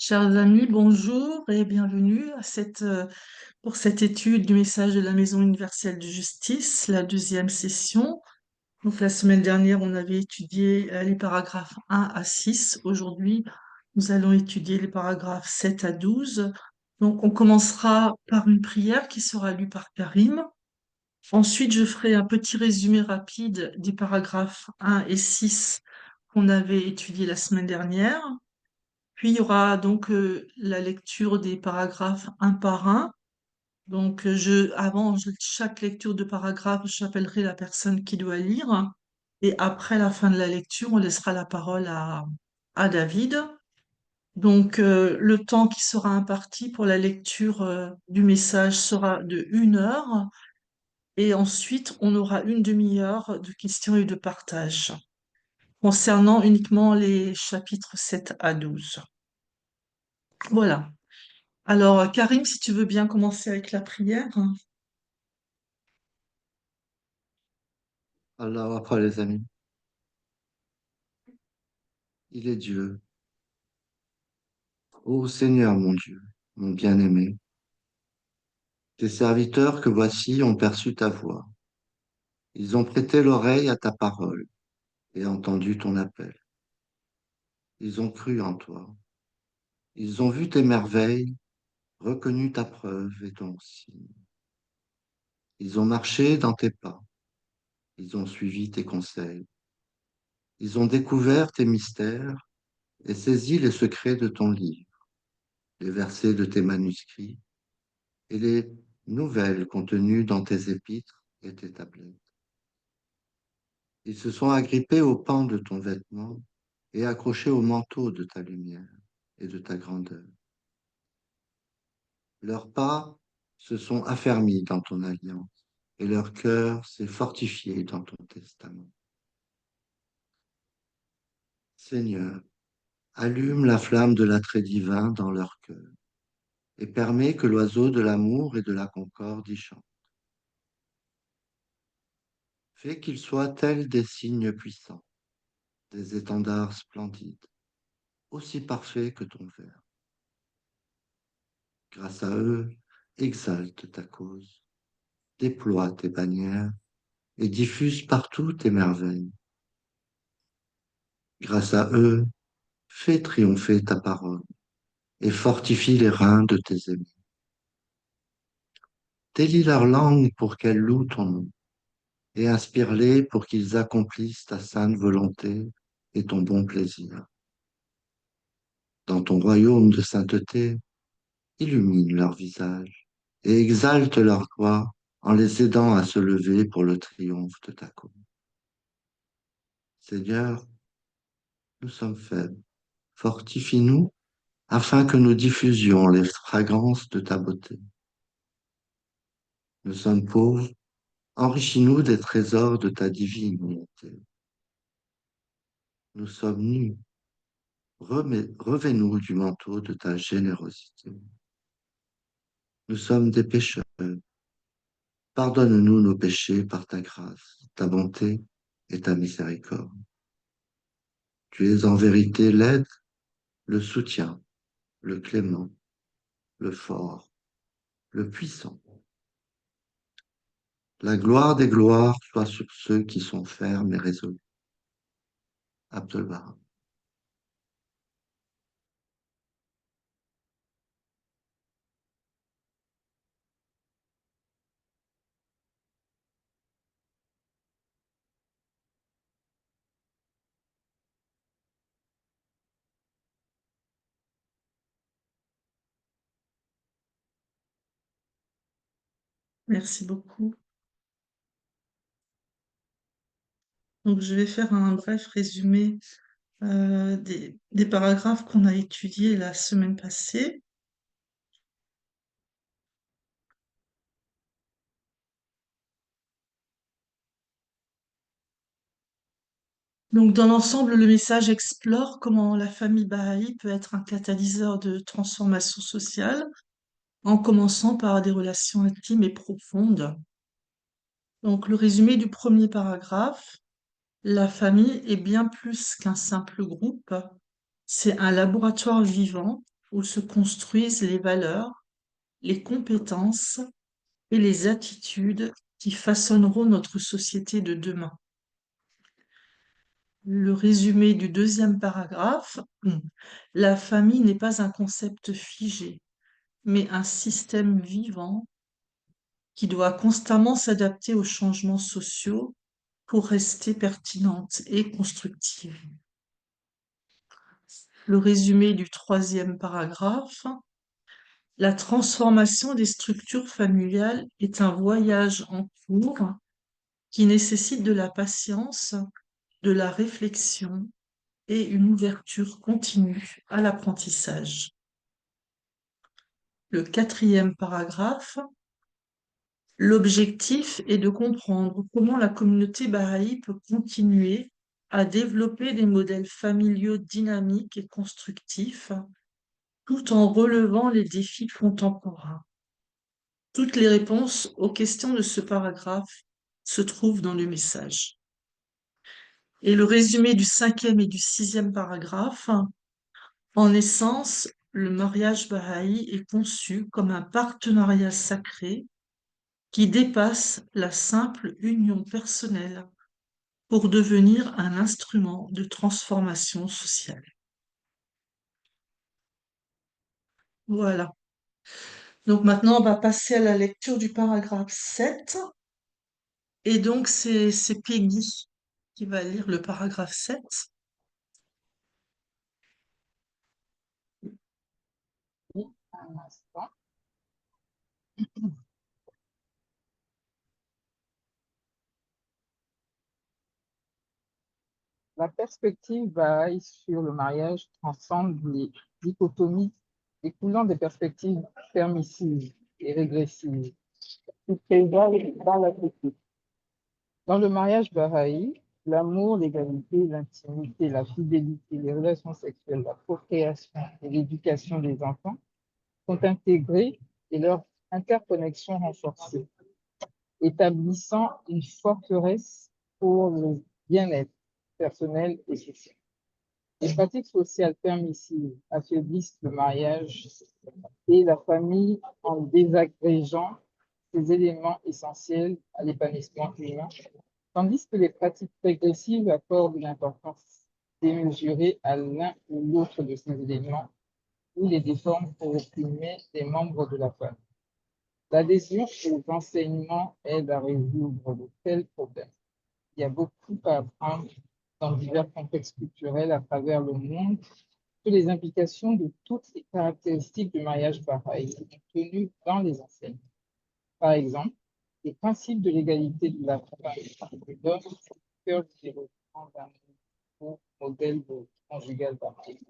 Chers amis, bonjour et bienvenue pour cette étude du message de la Maison universelle de justice, la deuxième session. Donc, la semaine dernière, on avait étudié les paragraphes 1 à 6. Aujourd'hui, nous allons étudier les paragraphes 7 à 12. Donc, on commencera par une prière qui sera lue par Karim. Ensuite, je ferai un petit résumé rapide des paragraphes 1 et 6 qu'on avait étudiés la semaine dernière. Puis il y aura donc la lecture des paragraphes un par un. Donc chaque lecture de paragraphe, j'appellerai la personne qui doit lire. Et après la fin de la lecture, on laissera la parole à David. Donc le temps qui sera imparti pour la lecture du message sera de 1 heure. Et ensuite, on aura une demi-heure de questions et de partage concernant uniquement les chapitres 7 à 12. Voilà. Alors, Karim, si tu veux bien commencer avec la prière. Alors après, les amis, il est Dieu. Ô Seigneur mon Dieu, mon bien-aimé, tes serviteurs que voici ont perçu ta voix. Ils ont prêté l'oreille à ta parole et entendu ton appel. Ils ont cru en toi. Ils ont vu tes merveilles, reconnu ta preuve et ton signe. Ils ont marché dans tes pas. Ils ont suivi tes conseils. Ils ont découvert tes mystères et saisi les secrets de ton livre, les versets de tes manuscrits et les nouvelles contenues dans tes épîtres et tes tablettes. Ils se sont agrippés au pan de ton vêtement et accrochés au manteau de ta lumière et de ta grandeur. Leurs pas se sont affermis dans ton alliance et leur cœur s'est fortifié dans ton testament. Seigneur, allume la flamme de l'attrait divin dans leur cœur et permets que l'oiseau de l'amour et de la concorde y chante. Fais qu'ils soient tels des signes puissants, des étendards splendides, aussi parfaits que ton verre. Grâce à eux, exalte ta cause, déploie tes bannières et diffuse partout tes merveilles. Grâce à eux, fais triompher ta parole et fortifie les reins de tes aimés. Délie leur langue pour qu'elles louent ton nom et inspire-les pour qu'ils accomplissent ta sainte volonté et ton bon plaisir. Dans ton royaume de sainteté, illumine leur visage et exalte leur joie en les aidant à se lever pour le triomphe de ta cause. Seigneur, nous sommes faibles. Fortifie-nous afin que nous diffusions les fragrances de ta beauté. Nous sommes pauvres, enrichis-nous des trésors de ta divine unité. Nous sommes nus, revêt-nous du manteau de ta générosité. Nous sommes des pécheurs, pardonne-nous nos péchés par ta grâce, ta bonté et ta miséricorde. Tu es en vérité l'aide, le soutien, le clément, le fort, le puissant. La gloire des gloires soit sur ceux qui sont fermes et résolus. Abdul-Bahá. Merci beaucoup. Donc, je vais faire un bref résumé des paragraphes qu'on a étudiés la semaine passée. Donc, dans l'ensemble, le message explore comment la famille Baha'i peut être un catalyseur de transformation sociale, en commençant par des relations intimes et profondes. Donc, le résumé du premier paragraphe: la famille est bien plus qu'un simple groupe, c'est un laboratoire vivant où se construisent les valeurs, les compétences et les attitudes qui façonneront notre société de demain. Le résumé du deuxième paragraphe. La famille n'est pas un concept figé, mais un système vivant qui doit constamment s'adapter aux changements sociaux pour rester pertinente et constructive. Le résumé du troisième paragraphe. La transformation des structures familiales est un voyage en cours qui nécessite de la patience, de la réflexion et une ouverture continue à l'apprentissage. Le quatrième paragraphe. L'objectif est de comprendre comment la communauté bahaï peut continuer à développer des modèles familiaux dynamiques et constructifs tout en relevant les défis contemporains. Toutes les réponses aux questions de ce paragraphe se trouvent dans le message. Et le résumé du cinquième et du sixième paragraphe. En essence, le mariage bahaï est conçu comme un partenariat sacré qui dépasse la simple union personnelle pour devenir un instrument de transformation sociale. Voilà. Donc maintenant, on va passer à la lecture du paragraphe 7. Et donc, c'est Peggy qui va lire le paragraphe 7. Oui, un instant. La perspective bahaï sur le mariage transcende les dichotomies découlant des perspectives permissives et régressives qui prévalent dans la critique. Dans le mariage bahaï, l'amour, l'égalité, l'intimité, la fidélité, les relations sexuelles, la procréation et l'éducation des enfants sont intégrés et leur interconnexion renforcée, établissant une forteresse pour le bien-être personnel et social. Les pratiques sociales permissives affaiblissent le mariage et la famille en désagrégeant ces éléments essentiels à l'épanouissement humain, tandis que les pratiques régressives accordent une importance démesurée à l'un ou l'autre de ces éléments ou les déforment pour opprimer les membres de la famille. L'adhésion aux enseignements aide à résoudre de tels problèmes. Il y a beaucoup à apprendre dans divers contextes culturels à travers le monde sur les implications de toutes les caractéristiques du mariage bahaï contenues dans les enseignements. Par exemple, le principe de l'égalité de la femme et de l'homme est au cœur du développement d'un nouveau modèle conjugal bahaï.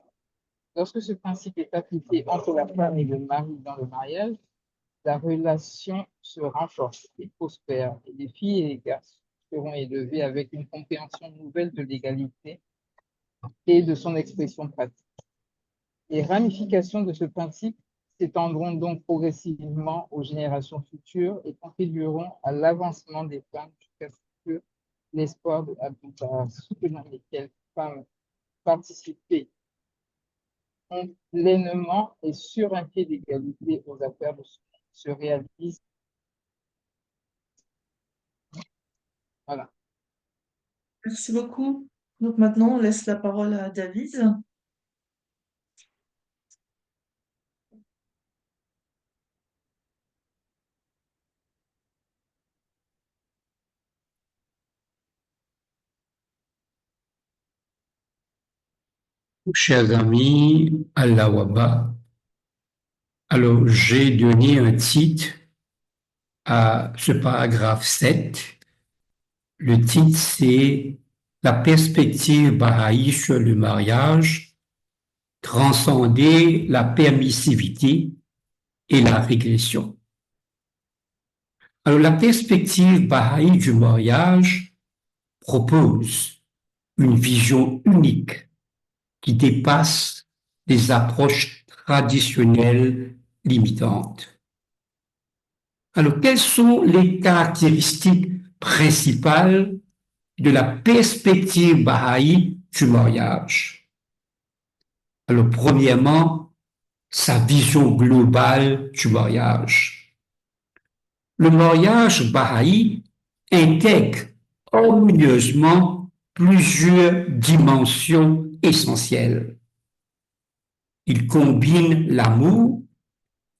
Lorsque ce principe est appliqué entre la femme et le mari dans le mariage, la relation se renforce et prospère, et les filles et les garçons seront élevés avec une compréhension nouvelle de l'égalité et de son expression pratique. Les ramifications de ce principe s'étendront donc progressivement aux générations futures et contribueront à l'avancement des femmes jusqu'à ce que l'espoir de Abdullah, soutenant lesquels femmes participer pleinement et sur un pied d'égalité aux affaires de se réalise. Voilà. Merci beaucoup. Donc maintenant, on laisse la parole à David. Chers amis, Allah Waba. Alors, j'ai donné un titre à ce paragraphe 7. Le titre, c'est La perspective bahaï sur le mariage, transcender la permissivité et la régression. Alors, la perspective bahaï du mariage propose une vision unique qui dépasse les approches traditionnelles limitantes. Alors, quelles sont les caractéristiques principales de la perspective bahaï du mariage? Alors, premièrement, sa vision globale du mariage. Le mariage baha'i intègre harmonieusement plusieurs dimensions essentielles. Il combine l'amour,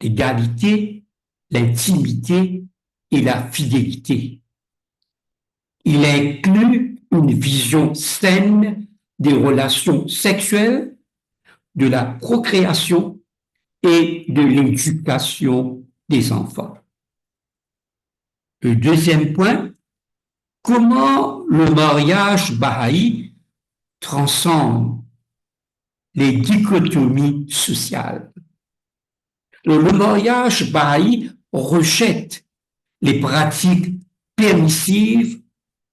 l'égalité, l'intimité et la fidélité. Il inclut une vision saine des relations sexuelles, de la procréation et de l'éducation des enfants. Le deuxième point, comment le mariage baha'i transcende les dichotomies sociales. Le mariage baha'i rejette les pratiques permissives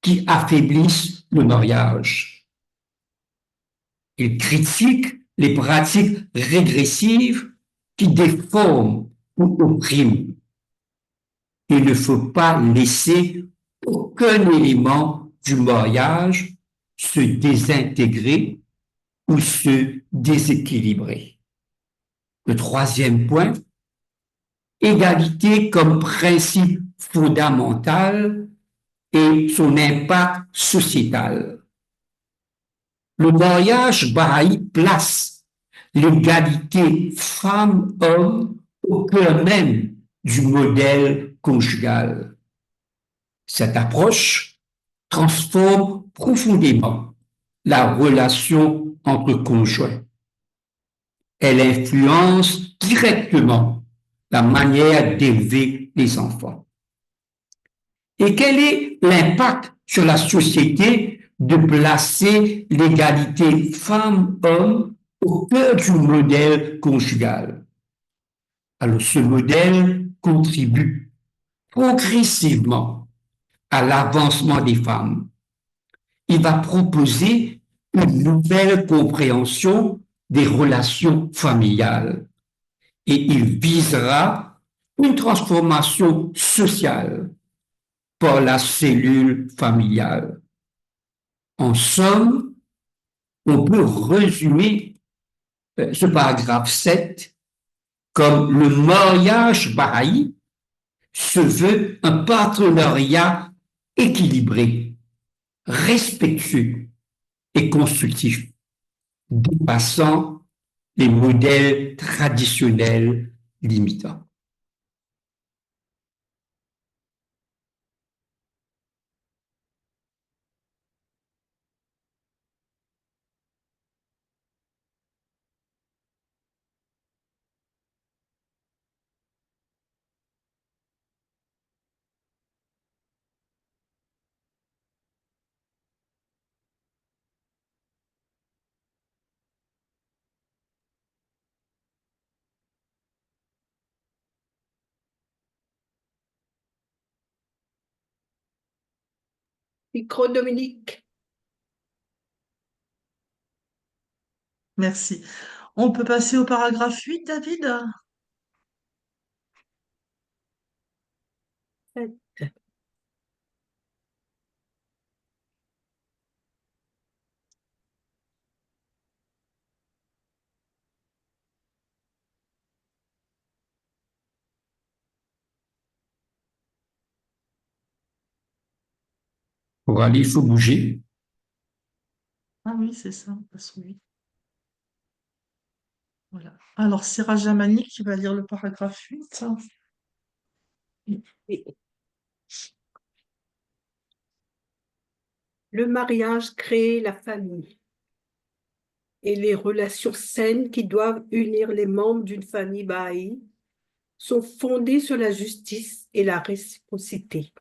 qui affaiblissent le mariage. Il critique les pratiques régressives qui déforment ou oppriment. Il ne faut pas laisser aucun élément du mariage se désintégrer ou se déséquilibrer. Le troisième point, égalité comme principe fondamental et son impact sociétal. Le mariage baha'i place l'égalité femmes-hommes au cœur même du modèle conjugal. Cette approche transforme profondément la relation entre conjoints. Elle influence directement la manière d'élever les enfants. Et quel est l'impact sur la société de placer l'égalité femmes-hommes au cœur du modèle conjugal? Alors, ce modèle contribue progressivement à l'avancement des femmes. Il va proposer une nouvelle compréhension des relations familiales et il visera une transformation sociale par la cellule familiale. En somme, on peut résumer ce paragraphe 7 comme le mariage baha'i se veut un partenariat équilibré, respectueux et constructif, dépassant les modèles traditionnels limitants. Micro Dominique. Merci. On peut passer au paragraphe 8, David? Pour aller, il faut bouger. Ah oui, c'est ça, on passe au 8. Voilà. Alors, c'est Rajamani qui va lire le paragraphe 8. Le mariage crée la famille et les relations saines qui doivent unir les membres d'une famille baha'i sont fondées sur la justice et la réciprocité.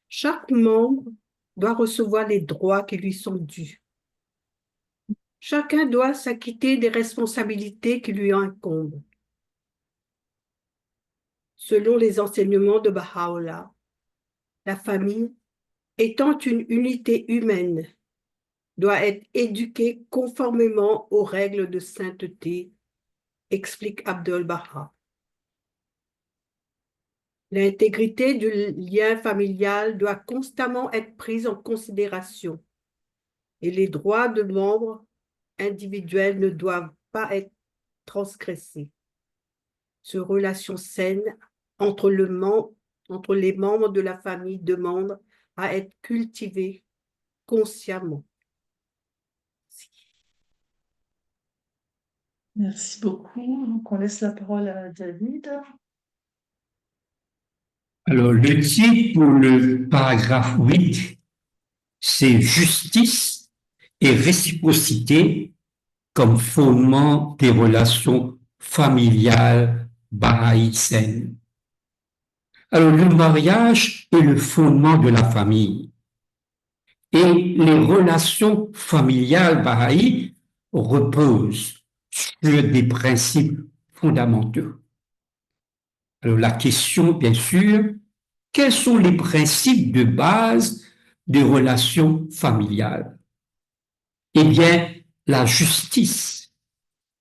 Chaque membre doit recevoir les droits qui lui sont dus. Chacun doit s'acquitter des responsabilités qui lui incombent. Selon les enseignements de Baha'u'llah, la famille, étant une unité humaine, doit être éduquée conformément aux règles de sainteté, explique Abdul-Baha. L'intégrité du lien familial doit constamment être prise en considération et les droits de membres individuels ne doivent pas être transgressée. Cette relation saine entre les membres de la famille demande à être cultivée consciemment. Merci beaucoup. Donc, on laisse la parole à David. Alors, le titre pour le paragraphe 8, c'est justice et réciprocité comme fondement des relations familiales bahaï saines. Alors, le mariage est le fondement de la famille et les relations familiales bahaï reposent sur des principes fondamentaux. Alors, la question, bien sûr, quels sont les principes de base des relations familiales? Eh bien, la justice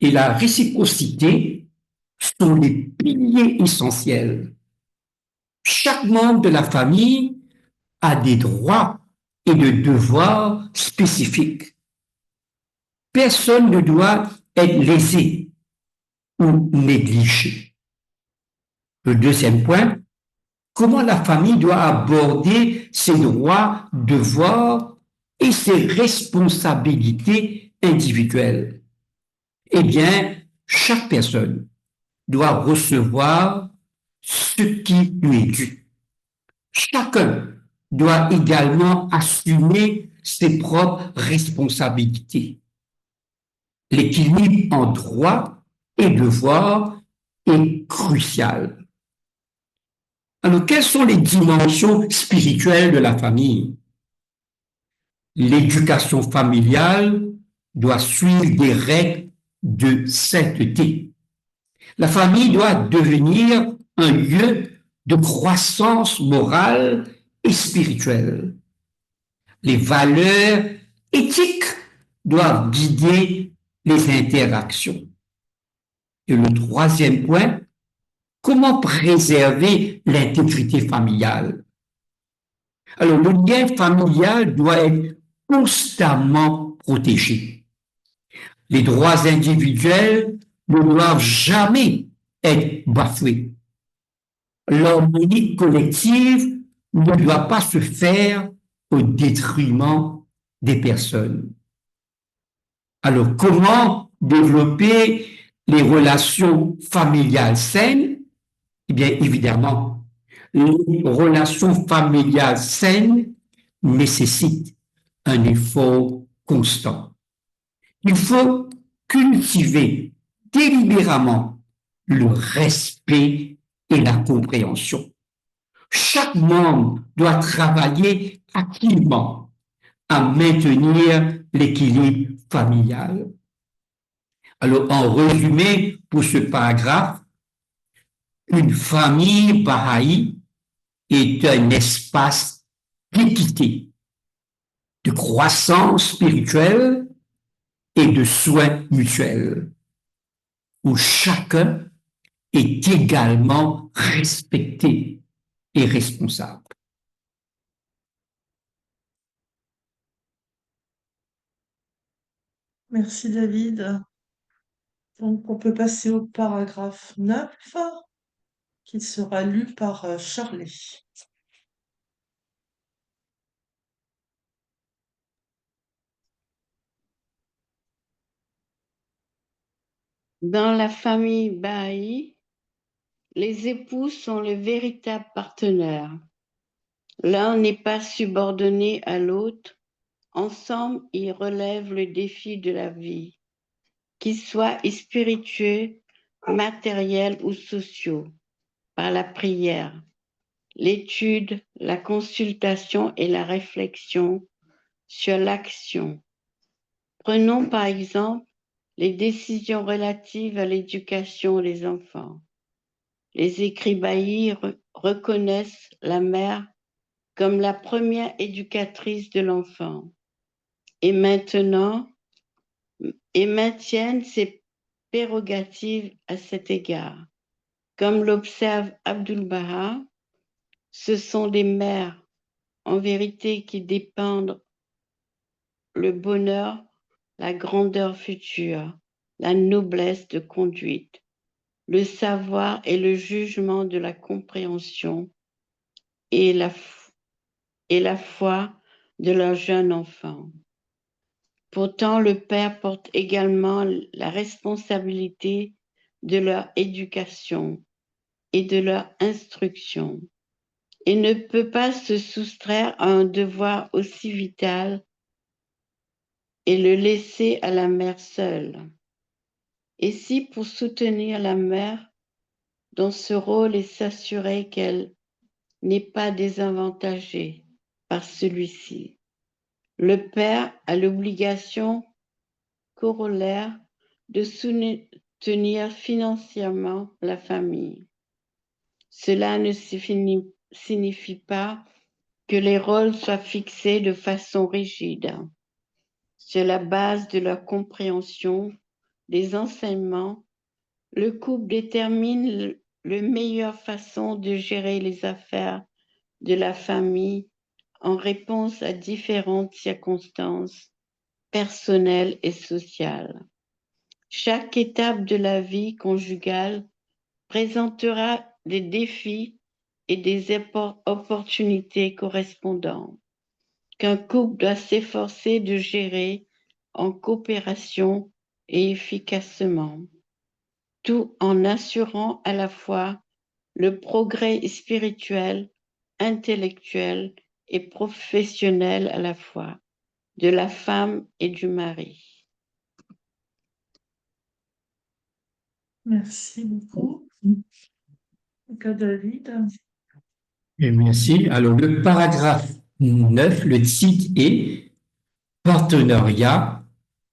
et la réciprocité sont les piliers essentiels. Chaque membre de la famille a des droits et des devoirs spécifiques. Personne ne doit être lésé ou négligé. Le deuxième point, comment la famille doit aborder ses droits, devoirs et ses responsabilités individuelles. Eh bien, chaque personne doit recevoir ce qui lui est dû. Chacun doit également assumer ses propres responsabilités. L'équilibre en droits et devoirs est crucial. Alors, quelles sont les dimensions spirituelles de la famille? L'éducation familiale doit suivre des règles de sainteté. La famille doit devenir un lieu de croissance morale et spirituelle. Les valeurs éthiques doivent guider les interactions. Et le troisième point, comment préserver l'intégrité familiale? Alors, le lien familial doit être constamment protégé. Les droits individuels ne doivent jamais être bafoués. L'harmonie collective ne doit pas se faire au détriment des personnes. Alors, comment développer les relations familiales saines? Eh bien, évidemment, les relations familiales saines nécessitent un effort constant. Il faut cultiver délibérément le respect et la compréhension. Chaque membre doit travailler activement à maintenir l'équilibre familial. Alors, en résumé, pour ce paragraphe, une famille bahaï est un espace d'équité, de croissance spirituelle et de soins mutuels, où chacun est également respecté et responsable. Merci David. Donc, on peut passer au paragraphe 9 qui sera lu par Charlie. Dans la famille bahaï, les époux sont les véritables partenaires. L'un n'est pas subordonné à l'autre. Ensemble, ils relèvent le défi de la vie, qu'ils soient spiritueux, matériels ou sociaux, par la prière, l'étude, la consultation et la réflexion sur l'action. Prenons par exemple les décisions relatives à l'éducation des enfants. Les écrits bahaïs reconnaissent la mère comme la première éducatrice de l'enfant et maintiennent ses prérogatives à cet égard. Comme l'observe Abdu'l-Baha, ce sont des mères en vérité qui dépendent le bonheur, la grandeur future. la noblesse de conduite, le savoir et le jugement de la compréhension et la foi de leur jeune enfant. Pourtant, le père porte également la responsabilité de leur éducation et de leur instruction et ne peut pas se soustraire à un devoir aussi vital et le laisser à la mère seule. Et si pour soutenir la mère dans ce rôle et s'assurer qu'elle n'est pas désavantagée par celui-ci, le père a l'obligation corollaire de soutenir financièrement la famille. Cela ne signifie pas que les rôles soient fixés de façon rigide. Sur la base de leur compréhension des enseignements, le couple détermine la meilleure façon de gérer les affaires de la famille en réponse à différentes circonstances personnelles et sociales. Chaque étape de la vie conjugale présentera des défis et des opportunités correspondants qu'un couple doit s'efforcer de gérer en coopération et efficacement, tout en assurant à la fois le progrès spirituel, intellectuel et professionnel à la fois de la femme et du mari. Merci beaucoup. David. Et merci. Alors, le paragraphe 9, le titre est Partenariat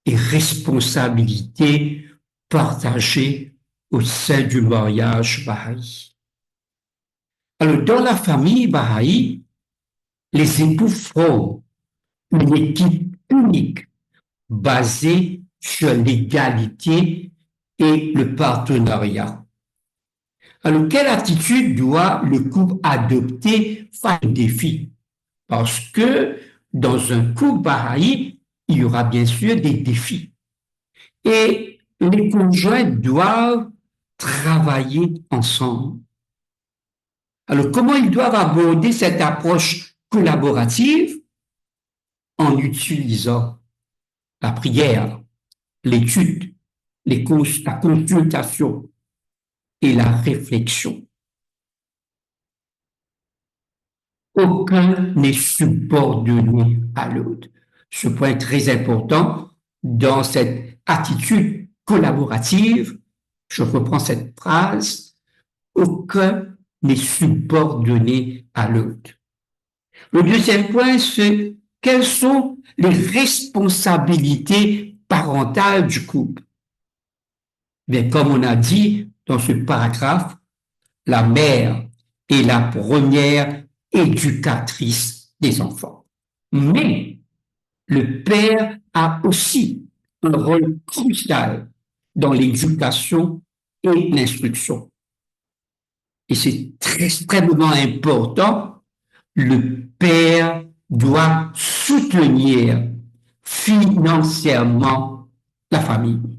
et responsabilité partagée au sein du mariage Baha'i. Alors, dans la famille Baha'i, les époux forment une équipe unique basée sur l'égalité et le partenariat. Alors, quelle attitude doit le couple adopter face aux défis? Parce que dans un couple Baha'i, il y aura bien sûr des défis. Et les conjoints doivent travailler ensemble. Alors, comment ils doivent aborder cette approche collaborative? En utilisant la prière, l'étude, la consultation et la réflexion. Aucun n'est subordonné à l'autre. Ce point est très important dans cette attitude collaborative. Je reprends cette phrase. Aucun n'est subordonné à l'autre. Le deuxième point, c'est quelles sont les responsabilités parentales du couple. Mais comme on a dit dans ce paragraphe, la mère est la première éducatrice des enfants. Mais le père a aussi un rôle crucial dans l'éducation et l'instruction. Et c'est extrêmement important, le père doit soutenir financièrement la famille.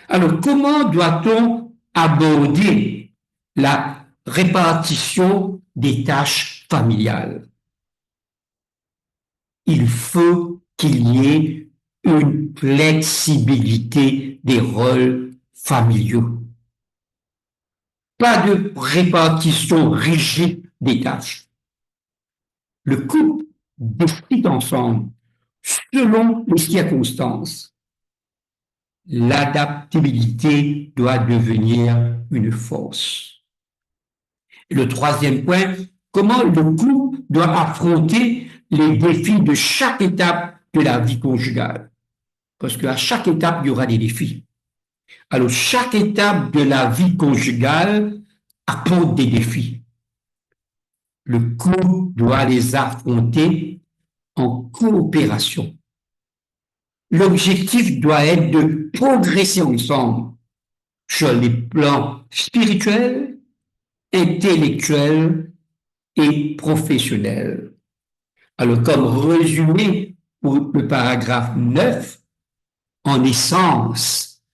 Alors, comment doit-on aborder la répartition des tâches familiales? Il faut qu'il y ait une flexibilité des rôles familiaux. Pas de répartition rigide des tâches. Le couple décide ensemble selon les circonstances. L'adaptabilité doit devenir une force. Le troisième point, comment le couple doit affronter les défis de chaque étape de la vie conjugale. Parce qu'à chaque étape, il y aura des défis. Alors, chaque étape de la vie conjugale apporte des défis. Le couple doit les affronter en coopération. L'objectif doit être de progresser ensemble sur les plans spirituels, intellectuels et professionnels. Alors, comme résumé pour le paragraphe 9, En essence,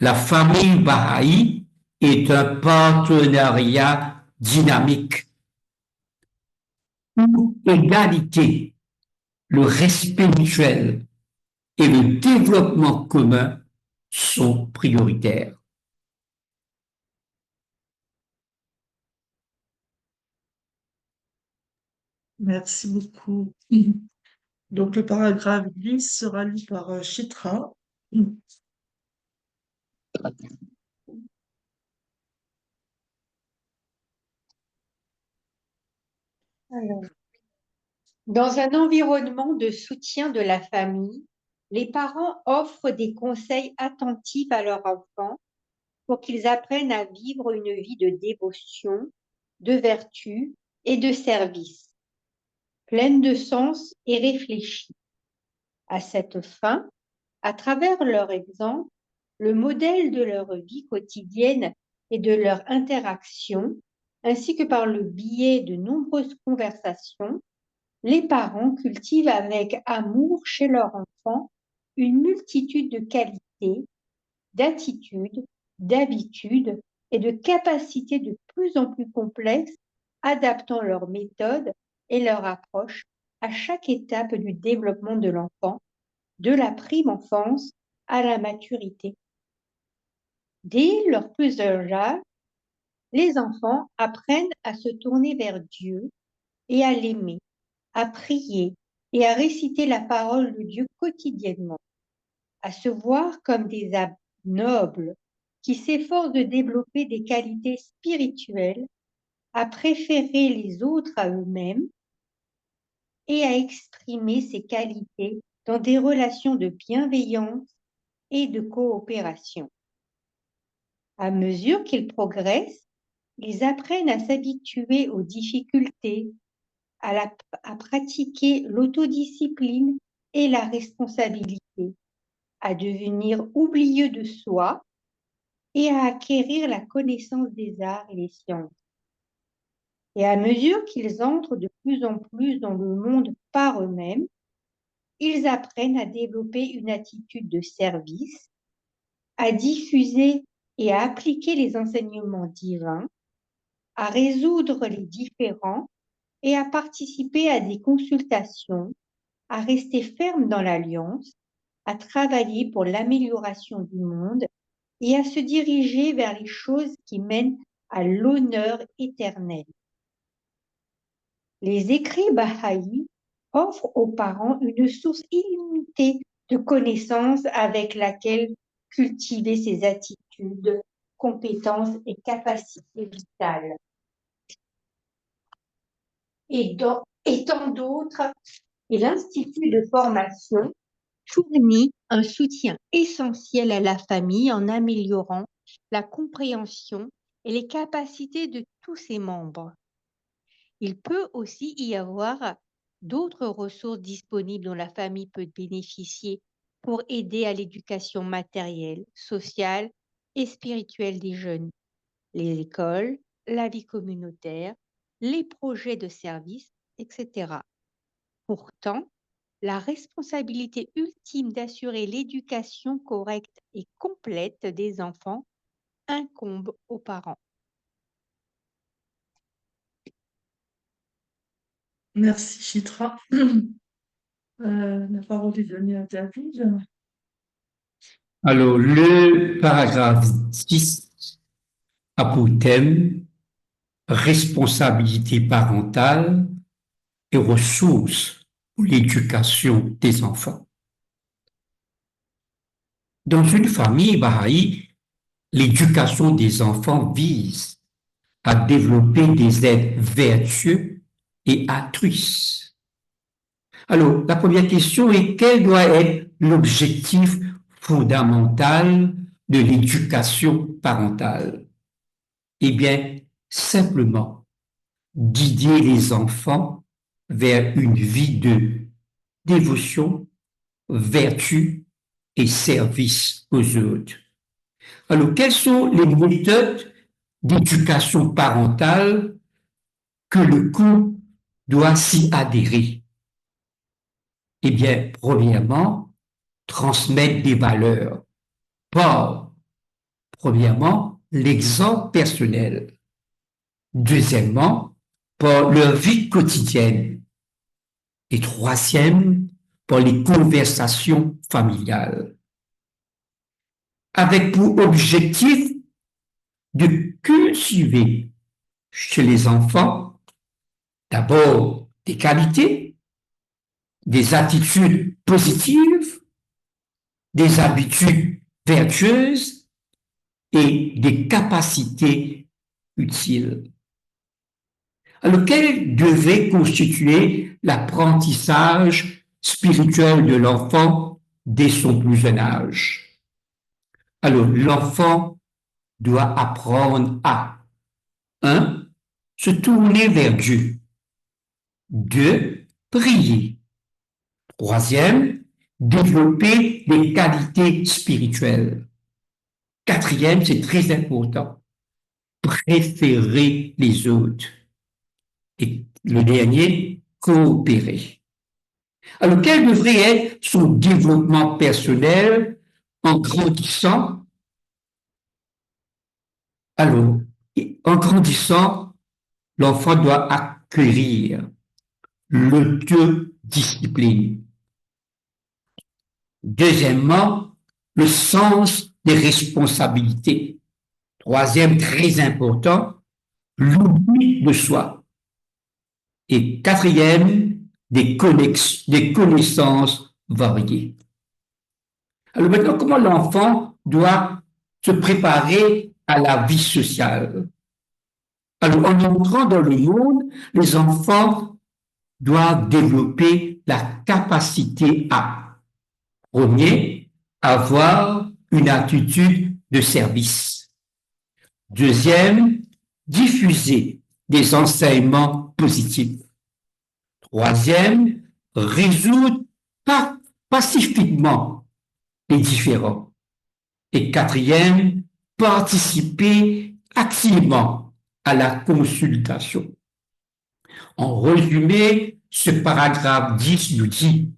la famille Baha'i est un partenariat dynamique où l'égalité, le respect mutuel et le développement commun sont prioritaires. Merci beaucoup. Donc, le paragraphe 10 sera lu par Chitra. Alors, dans un environnement de soutien de la famille, les parents offrent des conseils attentifs à leurs enfants pour qu'ils apprennent à vivre une vie de dévotion, de vertu et de service, pleine de sens et réfléchie. À cette fin, à travers leur exemple, le modèle de leur vie quotidienne et de leur interaction, ainsi que par le biais de nombreuses conversations, les parents cultivent avec amour chez leur enfant une multitude de qualités, d'attitudes, d'habitudes et de capacités de plus en plus complexes, adaptant leurs méthodes et leur approche à chaque étape du développement de l'enfant, de la prime enfance à la maturité. Dès leur plus jeune âge, les enfants apprennent à se tourner vers Dieu et à l'aimer, à prier et à réciter la parole de Dieu quotidiennement, à se voir comme des âmes nobles qui s'efforcent de développer des qualités spirituelles, à préférer les autres à eux-mêmes et à exprimer ces qualités dans des relations de bienveillance et de coopération. À mesure qu'ils progressent, ils apprennent à s'habituer aux difficultés, à pratiquer l'autodiscipline et la responsabilité, à devenir oublieux de soi et à acquérir la connaissance des arts et des sciences. Et à mesure qu'ils entrent de plus en plus dans le monde par eux-mêmes, ils apprennent à développer une attitude de service, à diffuser et à appliquer les enseignements divins, à résoudre les différends et à participer à des consultations, à rester ferme dans l'alliance, à travailler pour l'amélioration du monde et à se diriger vers les choses qui mènent à l'honneur éternel. Les écrits Baha'i offrent aux parents une source illimitée de connaissances avec laquelle cultiver ses attitudes, compétences et capacités vitales. Et tant d'autres, et l'Institut de formation fournit un soutien essentiel à la famille en améliorant la compréhension et les capacités de tous ses membres. Il peut aussi y avoir d'autres ressources disponibles dont la famille peut bénéficier pour aider à l'éducation matérielle, sociale et spirituelle des jeunes. Les écoles, la vie communautaire, les projets de service, etc. Pourtant, la responsabilité ultime d'assurer l'éducation correcte et complète des enfants incombe aux parents. Merci, Chitra. La parole est donnée à David. Alors, le paragraphe 10 a pour thème responsabilité parentale et ressources pour l'éducation des enfants. Dans une famille baha'i, l'éducation des enfants vise à développer des êtres vertueux et altruistes. Alors, la première question est quel doit être l'objectif fondamental de l'éducation parentale? Eh bien, simplement guider les enfants vers une vie de dévotion, vertu et service aux autres. Alors, quelles sont les méthodes d'éducation parentale que le couple doit s'y adhérer? Eh bien, premièrement, transmettre des valeurs par, premièrement, l'exemple personnel. Deuxièmement, par leur vie quotidienne. Et troisième, par les conversations familiales. Avec pour objectif de cultiver chez les enfants d'abord des qualités, des attitudes positives, des habitudes vertueuses et des capacités utiles. Alors, quel devait constituer l'apprentissage spirituel de l'enfant dès son plus jeune âge? Alors, l'enfant doit apprendre à 1. Se tourner vers Dieu. 2. Prier. 3e, développer les qualités spirituelles. 4e, c'est très important, préférer les autres. Et le dernier, coopérer. Alors, quel devrait être son développement personnel en grandissant? Alors, en grandissant, l'enfant doit acquérir l'autodiscipline. Deuxièmement, le sens des responsabilités. Troisième, très important, l'oubli de soi. Et quatrième, des connaissances variées. Alors maintenant, comment l'enfant doit se préparer à la vie sociale? Alors, en entrant dans le monde, les enfants doivent développer la capacité à, premier, avoir une attitude de service. Deuxième, diffuser des enseignements positifs. Troisième, résoudre pacifiquement les différends. Et quatrième, participer activement à la consultation. En résumé, ce paragraphe 10 nous dit: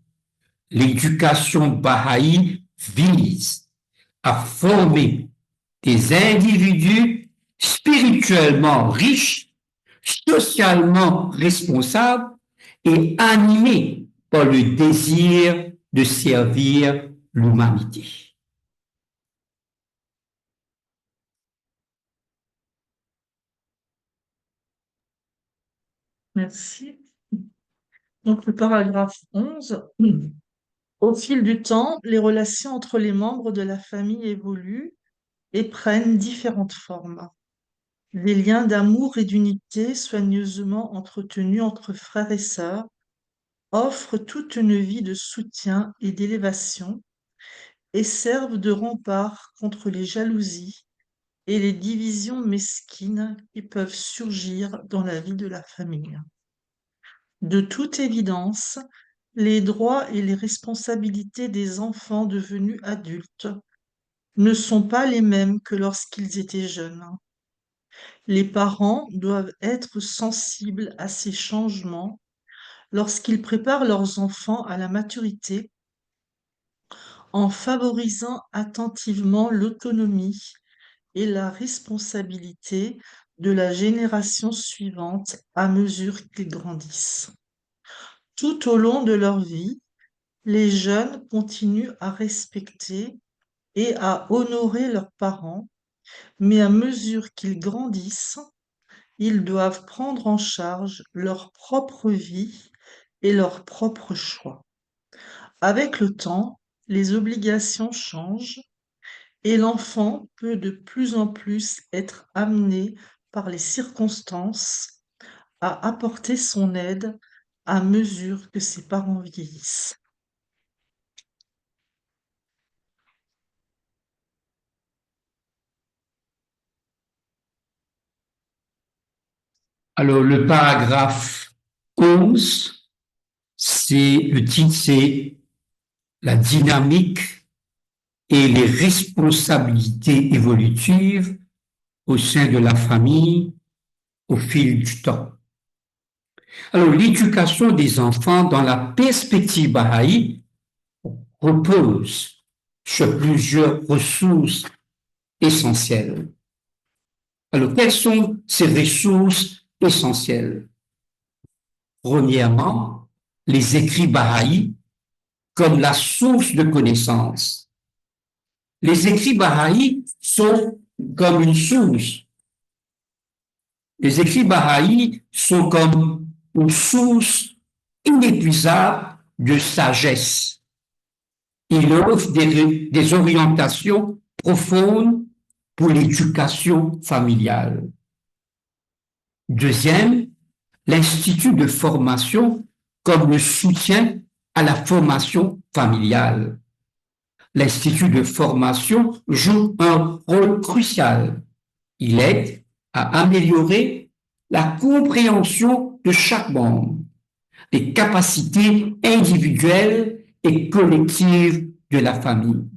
l'éducation bahaï vise à former des individus spirituellement riches, socialement responsables et animés par le désir de servir l'humanité. Merci. Donc, le paragraphe 11. Au fil du temps, les relations entre les membres de la famille évoluent et prennent différentes formes. Les liens d'amour et d'unité soigneusement entretenus entre frères et sœurs offrent toute une vie de soutien et d'élévation et servent de rempart contre les jalousies et les divisions mesquines qui peuvent surgir dans la vie de la famille. De toute évidence, les droits et les responsabilités des enfants devenus adultes ne sont pas les mêmes que lorsqu'ils étaient jeunes. Les parents doivent être sensibles à ces changements lorsqu'ils préparent leurs enfants à la maturité en favorisant attentivement l'autonomie et la responsabilité de la génération suivante à mesure qu'ils grandissent. Tout au long de leur vie, les jeunes continuent à respecter et à honorer leurs parents, mais à mesure qu'ils grandissent, ils doivent prendre en charge leur propre vie et leurs propres choix. Avec le temps, les obligations changent et l'enfant peut de plus en plus être amené par les circonstances à apporter son aide à mesure que ses parents vieillissent. Alors, le paragraphe 11, le titre, c'est la dynamique et les responsabilités évolutives au sein de la famille au fil du temps. Alors, l'éducation des enfants dans la perspective bahaï, repose sur plusieurs ressources essentielles. Alors, quelles sont ces ressources essentielles? Premièrement, les écrits bahaïs comme la source de connaissances. Les écrits bahaïs sont comme une source. Les écrits bahaïs sont comme une source inépuisable de sagesse. Ils offrent des orientations profondes pour l'éducation familiale. Deuxième, l'Institut de formation comme le soutien à la formation familiale. L'Institut de formation joue un rôle crucial. Il aide à améliorer la compréhension de chaque membre, les capacités individuelles et collectives de la famille.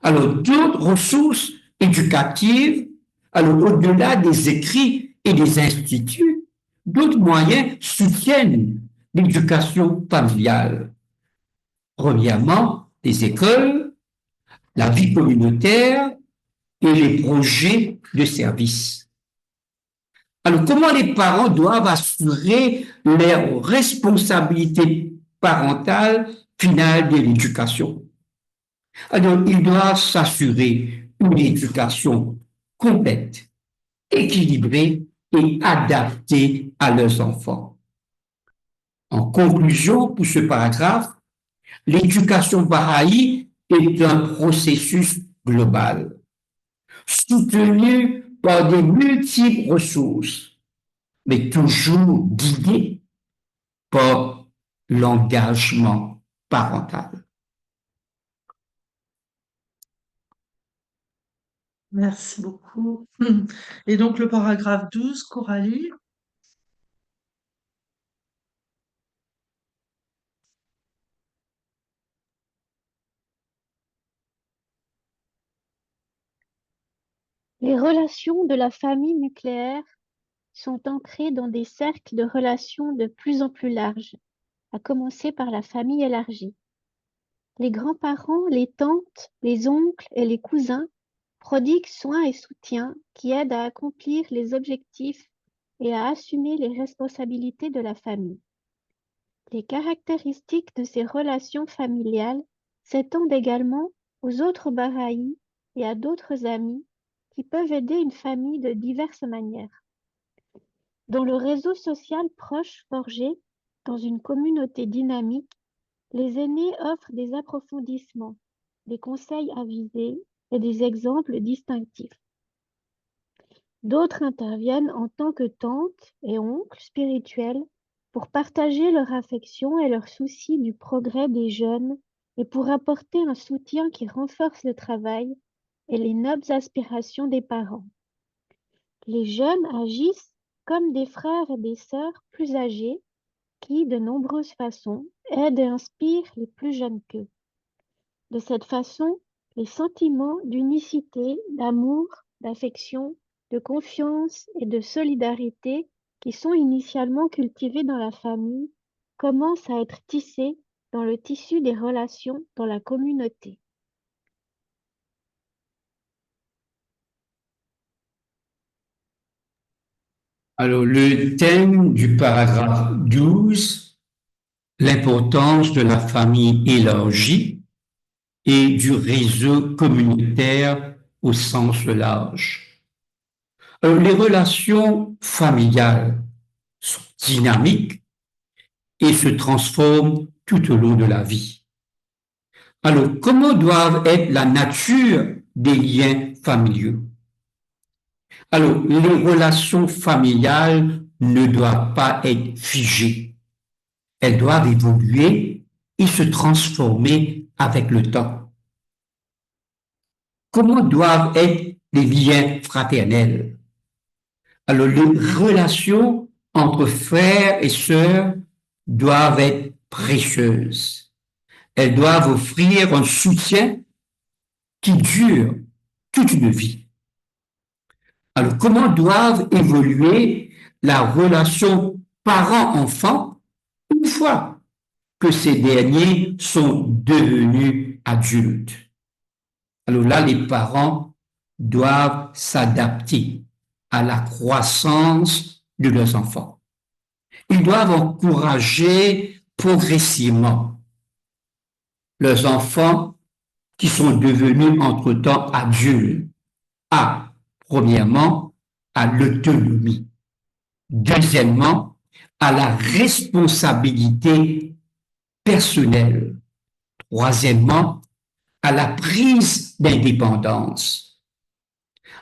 Alors, d'autres ressources éducatives, alors au-delà des écrits et des instituts, d'autres moyens soutiennent l'éducation familiale. Premièrement, les écoles, la vie communautaire et les projets de service. Alors, comment les parents doivent assurer leur responsabilité parentale finale de l'éducation? Alors, ils doivent s'assurer une éducation complète, équilibrée et adaptée à leurs enfants. En conclusion, pour ce paragraphe, l'éducation bahaï est un processus global, soutenu par des multiples ressources, mais toujours guidé par l'engagement parental. Merci beaucoup. Et donc le paragraphe 12, Coralie. Les relations de la famille nucléaire sont ancrées dans des cercles de relations de plus en plus larges, à commencer par la famille élargie. Les grands-parents, les tantes, les oncles et les cousins prodiguent soins et soutien qui aident à accomplir les objectifs et à assumer les responsabilités de la famille. Les caractéristiques de ces relations familiales s'étendent également aux autres Baha'is et à d'autres amis qui peuvent aider une famille de diverses manières. Dans le réseau social proche forgé dans une communauté dynamique, les aînés offrent des approfondissements, des conseils avisés et des exemples distinctifs. D'autres interviennent en tant que tantes et oncles spirituels pour partager leur affection et leur souci du progrès des jeunes et pour apporter un soutien qui renforce le travail et les nobles aspirations des parents. Les jeunes agissent comme des frères et des sœurs plus âgés qui, de nombreuses façons, aident et inspirent les plus jeunes qu'eux. De cette façon, les sentiments d'unicité, d'amour, d'affection, de confiance et de solidarité qui sont initialement cultivés dans la famille commencent à être tissés dans le tissu des relations dans la communauté. Alors, le thème du paragraphe 12, l'importance de la famille élargie et du réseau communautaire au sens large. Les relations familiales sont dynamiques et se transforment tout au long de la vie. Alors, comment doivent être la nature des liens familiaux? Alors, les relations familiales ne doivent pas être figées. Elles doivent évoluer et se transformer avec le temps. Comment doivent être les liens fraternels? Alors, les relations entre frères et sœurs doivent être précieuses. Elles doivent offrir un soutien qui dure toute une vie. Alors, comment doivent évoluer la relation parent-enfant une fois que ces derniers sont devenus adultes. Alors là, les parents doivent s'adapter à la croissance de leurs enfants. Ils doivent encourager progressivement leurs enfants qui sont devenus entre-temps adultes à, premièrement, à l'autonomie. Deuxièmement, à la responsabilité personnelle. Troisièmement, à la prise d'indépendance.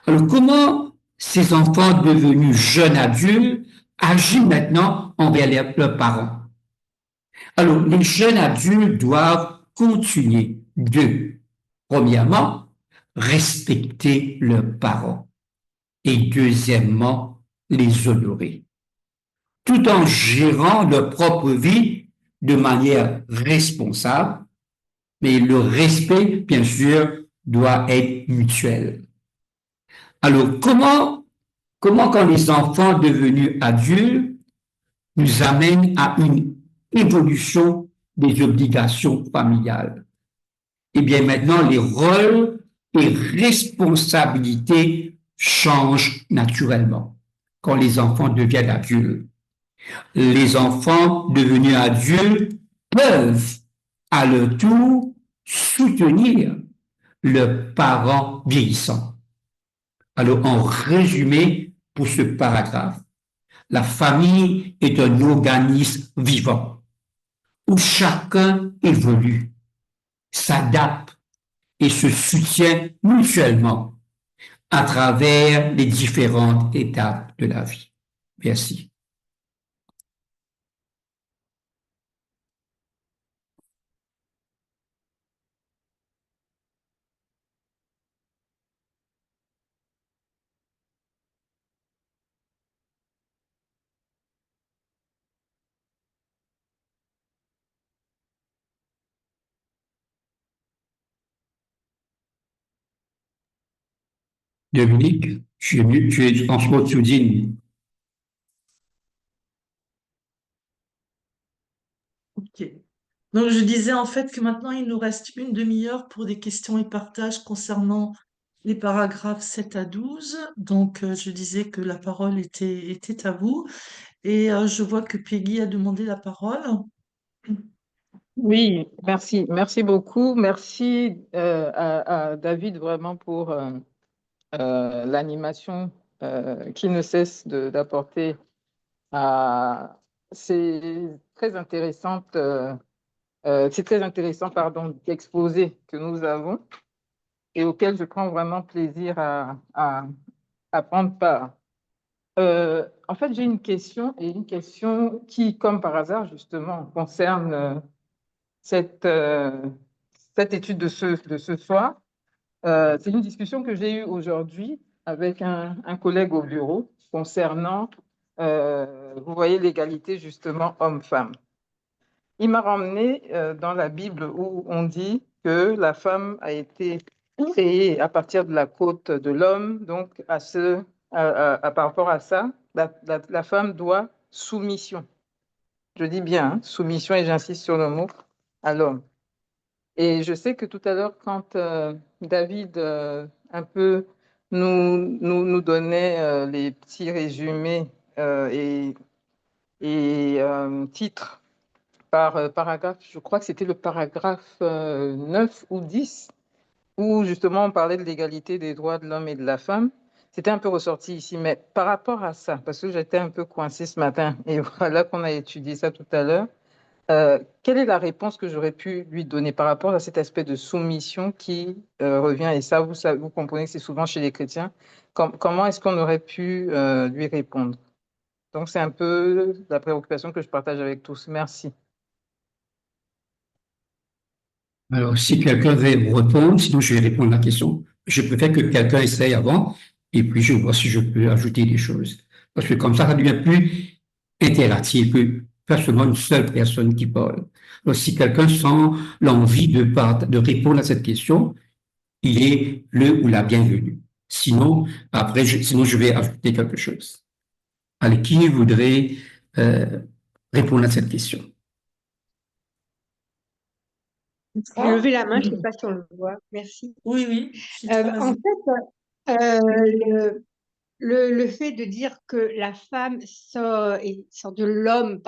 Alors, comment ces enfants devenus jeunes adultes agissent maintenant envers leurs parents? Alors, les jeunes adultes doivent continuer de, premièrement, respecter leurs parents et deuxièmement, les honorer, tout en gérant leur propre vie de manière responsable, mais le respect, bien sûr, doit être mutuel. Alors, comment quand les enfants devenus adultes nous amènent à une évolution des obligations familiales? Eh bien, maintenant, les rôles et responsabilités changent naturellement quand les enfants deviennent adultes. Les enfants devenus adultes peuvent, à leur tour, soutenir leurs parents vieillissants. Alors, en résumé, pour ce paragraphe, la famille est un organisme vivant où chacun évolue, s'adapte et se soutient mutuellement à travers les différentes étapes de la vie. Merci. Dominique, tu es en Soudine. Ok. Donc, je disais en fait que maintenant, il nous reste une demi-heure pour des questions et partages concernant les paragraphes 7 à 12. Donc, je disais que la parole était à vous. Et je vois que Peggy a demandé la parole. Oui, merci. Merci beaucoup. Merci à David vraiment pour l'animation qui ne cesse d'apporter à... C'est très intéressant, pardon, d'exposer que nous avons et auquel je prends vraiment plaisir à prendre part. En fait, j'ai une question et une question qui, comme par hasard, justement, concerne cette, cette étude de ce soir. C'est une discussion que j'ai eue aujourd'hui avec un collègue au bureau concernant, vous voyez, l'égalité justement homme-femme. Il m'a ramené dans la Bible où on dit que la femme a été créée à partir de la côte de l'homme, donc par rapport à ça, la femme doit soumission. Je dis bien, hein, soumission, et j'insiste sur le mot, à l'homme. Et je sais que tout à l'heure, quand David un peu nous donnait les petits résumés et titres par paragraphe, je crois que c'était le paragraphe 9 ou 10, où justement on parlait de l'égalité des droits de l'homme et de la femme. C'était un peu ressorti ici, mais par rapport à ça, parce que j'étais un peu coincée ce matin, et voilà qu'on a étudié ça tout à l'heure, quelle est la réponse que j'aurais pu lui donner par rapport à cet aspect de soumission qui revient, et ça, vous comprenez que c'est souvent chez les chrétiens, comment est-ce qu'on aurait pu lui répondre? Donc, c'est un peu la préoccupation que je partage avec tous. Merci. Alors, si quelqu'un veut me répondre, sinon je vais répondre à la question. Je préfère que quelqu'un essaye avant, et puis je vois si je peux ajouter des choses. Parce que comme ça devient plus interactif que pas seulement une seule personne qui parle. Alors, si quelqu'un sent l'envie de répondre à cette question, il est le ou la bienvenue. Sinon, sinon je vais ajouter quelque chose. Allez, qui voudrait répondre à cette question? J'ai levé la main, je ne sais pas si on le voit. Merci. Oui, oui, je suis très En fait, le fait de dire que la femme sort de l'homme,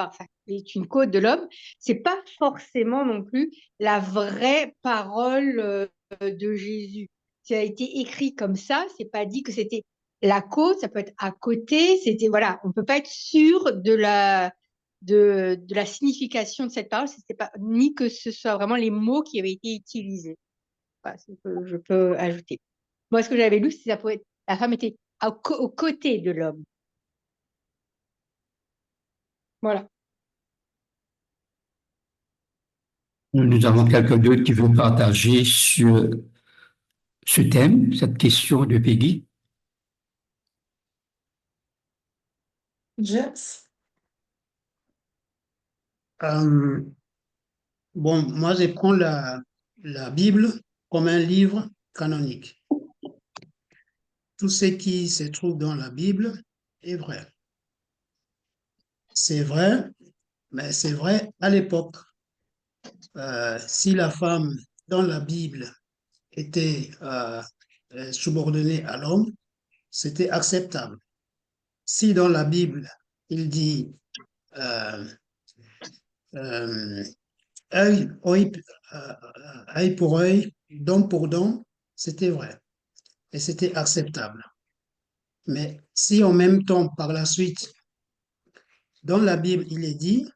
est une côte de l'homme, c'est pas forcément non plus la vraie parole de Jésus. Ça a été écrit comme ça, c'est pas dit que c'était la côte, ça peut être à côté, c'était voilà, on peut pas être sûr de la signification de cette parole, c'était pas ni que ce soit vraiment les mots qui avaient été utilisés. Voilà, c'est ce que je peux ajouter. Moi, ce que j'avais lu, c'est que ça pouvait être, la femme était aux côtés de l'homme. Voilà. Nous avons quelqu'un d'autre qui veut partager sur ce thème, cette question de Peggy. James. Bon, moi, je prends la Bible comme un livre canonique. Tout ce qui se trouve dans la Bible est vrai. C'est vrai, mais c'est vrai à l'époque. Si la femme dans la Bible était subordonnée à l'homme, c'était acceptable. Si dans la Bible, il dit euh, euh, œil pour œil, dent pour dent, c'était vrai et c'était acceptable. Mais si en même temps, par la suite, dans la Bible, il est dit,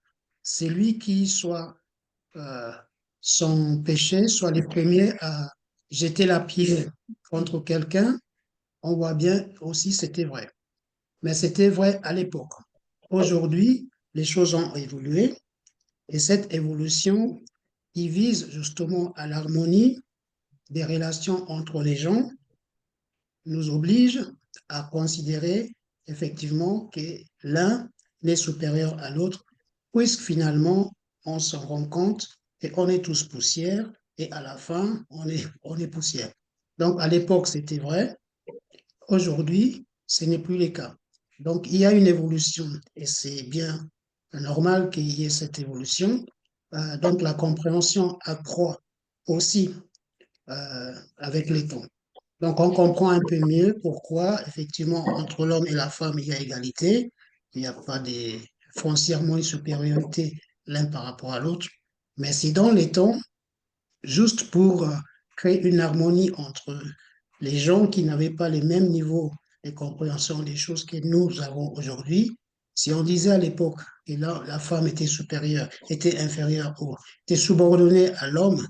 c'est lui qui soit euh, son péché, soit les premiers à jeter la pierre contre quelqu'un, on voit bien aussi c'était vrai. Mais c'était vrai à l'époque. Aujourd'hui, les choses ont évolué et cette évolution qui vise justement à l'harmonie des relations entre les gens nous oblige à considérer effectivement que l'un est supérieur à l'autre, puisque finalement, on s'en rend compte et on est tous poussière et à la fin, on est poussière. Donc, à l'époque, c'était vrai. Aujourd'hui, ce n'est plus le cas. Donc, il y a une évolution et c'est bien normal qu'il y ait cette évolution. Donc, la compréhension accroît aussi avec les temps. Donc, on comprend un peu mieux pourquoi, effectivement, entre l'homme et la femme, il y a égalité. Il n'y a pas foncièrement une supériorité l'un par rapport à l'autre. Mais c'est dans les temps, juste pour créer une harmonie entre les gens qui n'avaient pas les mêmes niveaux de compréhension des choses que nous avons aujourd'hui. Si on disait à l'époque que la femme était supérieure, était inférieure ou était subordonnée à l'homme,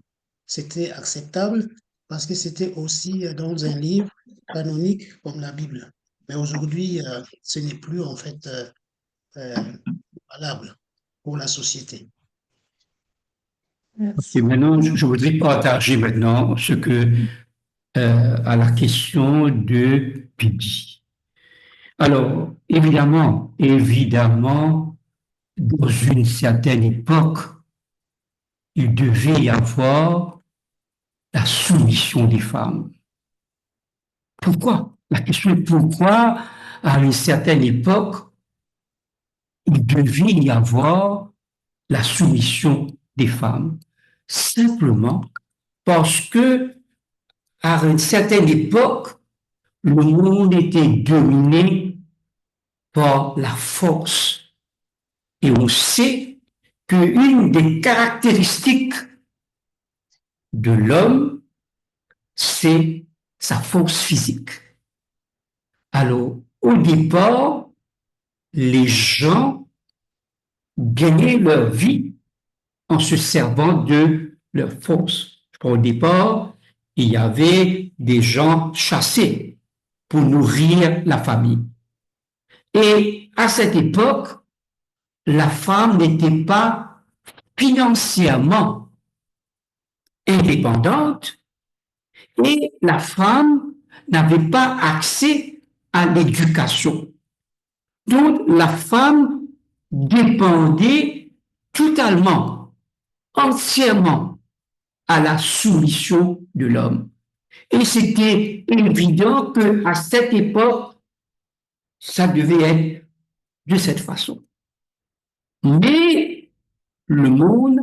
c'était acceptable parce que c'était aussi dans un livre canonique comme la Bible. Mais aujourd'hui, ce n'est plus en fait euh, valable pour la société. Et maintenant, je voudrais partager maintenant ce que à la question de Peggy. Alors, évidemment, dans une certaine époque, il devait y avoir la soumission des femmes. Pourquoi? La question est pourquoi, à une certaine époque, il devait y avoir la soumission des femmes. Simplement parce que, à une certaine époque, le monde était dominé par la force. Et on sait qu'une des caractéristiques de l'homme, c'est sa force physique. Alors, au départ, les gens gagnaient leur vie en se servant de leur force. Au départ, il y avait des gens chassés pour nourrir la famille. Et à cette époque, la femme n'était pas financièrement indépendante et la femme n'avait pas accès à l'éducation. Donc, la femme dépendait totalement, entièrement à la soumission de l'homme. Et c'était évident qu'à cette époque, ça devait être de cette façon. Mais le monde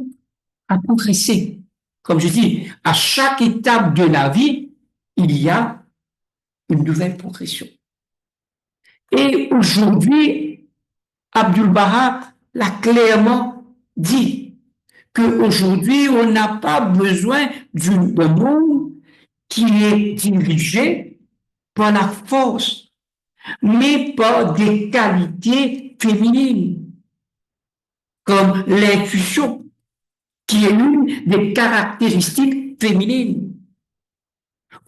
a progressé. comme je dis, à chaque étape de la vie, il y a une nouvelle progression. Et aujourd'hui, Abdul Baha l'a clairement dit qu'aujourd'hui, on n'a pas besoin d'un monde qui est dirigé par la force, mais par des qualités féminines, comme l'intuition, qui est l'une des caractéristiques féminines.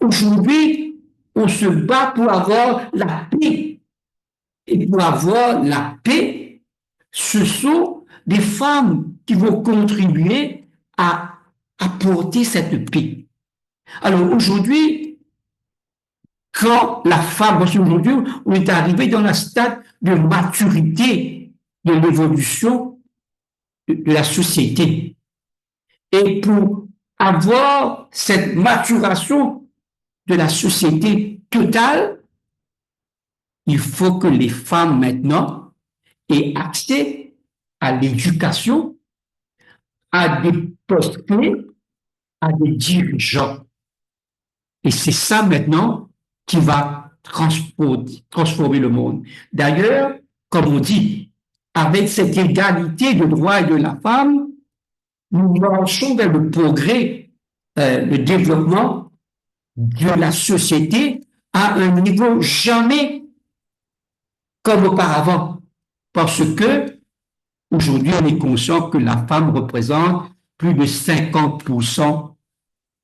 Aujourd'hui, on se bat pour avoir la paix. Et pour avoir la paix, ce sont des femmes qui vont contribuer à apporter cette paix. Alors aujourd'hui, quand la femme, parce qu'aujourd'hui, on est arrivé dans la stade de maturité de l'évolution de la société. Et pour avoir cette maturation de la société totale, il faut que les femmes maintenant aient accès à l'éducation, à des postes clés, à des dirigeants. Et c'est ça maintenant qui va transformer le monde. D'ailleurs, comme on dit, avec cette égalité de droits et de la femme, nous marchons vers le progrès, le développement de la société à un niveau jamais comme auparavant. Parce que aujourd'hui, on est conscient que la femme représente plus de 50%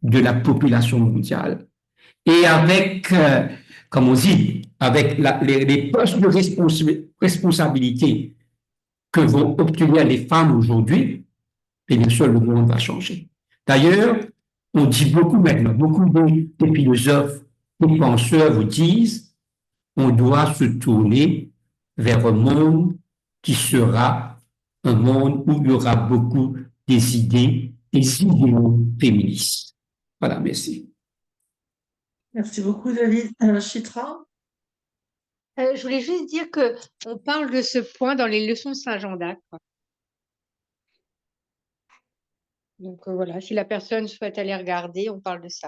de la population mondiale. Et avec, comme on dit, avec les postes de responsabilité que vont obtenir les femmes aujourd'hui, et bien sûr, le monde va changer. D'ailleurs, on dit beaucoup maintenant, beaucoup de philosophes, de penseurs vous disent, on doit se tourner vers un monde qui sera un monde où il y aura beaucoup des idéaux féministes. Voilà, merci. Merci beaucoup, David. Chitra? Je voulais juste dire que on parle de ce point dans les leçons de Saint-Jean d'Acre. Donc voilà, si la personne souhaite aller regarder, on parle de ça.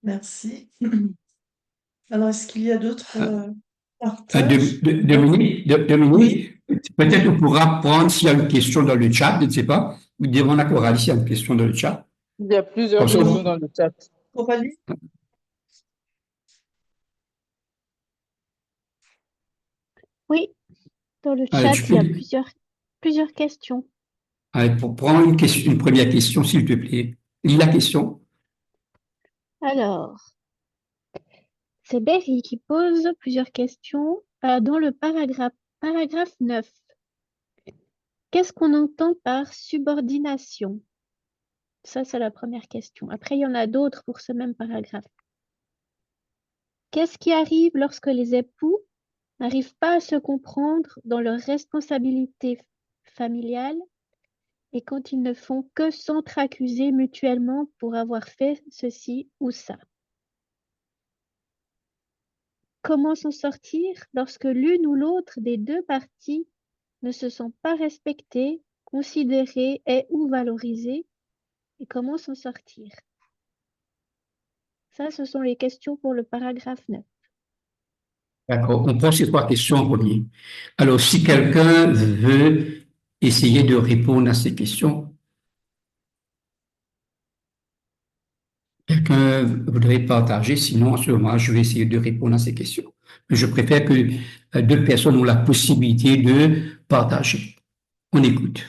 Merci. Alors, est-ce qu'il y a d'autres partages? Dominique, Oui. peut-être on pourra prendre s'il y a une question dans le chat, je ne sais pas. Ou demandons à Coralie s'il y a une question dans le chat. Il y a plusieurs Comme ça, questions dans le chat. Coralie? Oui, dans le Allez, chat, il y a plusieurs questions. allez, pour prendre une première question, s'il te plaît. Lis la question. Alors, c'est Berry qui pose plusieurs questions. Dans le paragraphe 9, qu'est-ce qu'on entend par subordination? Ça, c'est la première question. Après, il y en a d'autres pour ce même paragraphe. Qu'est-ce qui arrive lorsque les époux n'arrivent pas à se comprendre dans leurs responsabilités familiales et quand ils ne font que s'entre-accuser mutuellement pour avoir fait ceci ou ça? Comment s'en sortir lorsque l'une ou l'autre des deux parties ne se sent pas respectées, considérées et ou valorisées? Et comment s'en sortir? Ça, ce sont les questions pour le paragraphe 9. D'accord, on prend ces trois questions en premier. Alors, si quelqu'un veut essayer de répondre à ces questions, quelqu'un voudrait partager, sinon, en ce moment, je vais essayer de répondre à ces questions. Je préfère que deux personnes ont la possibilité de partager. On écoute.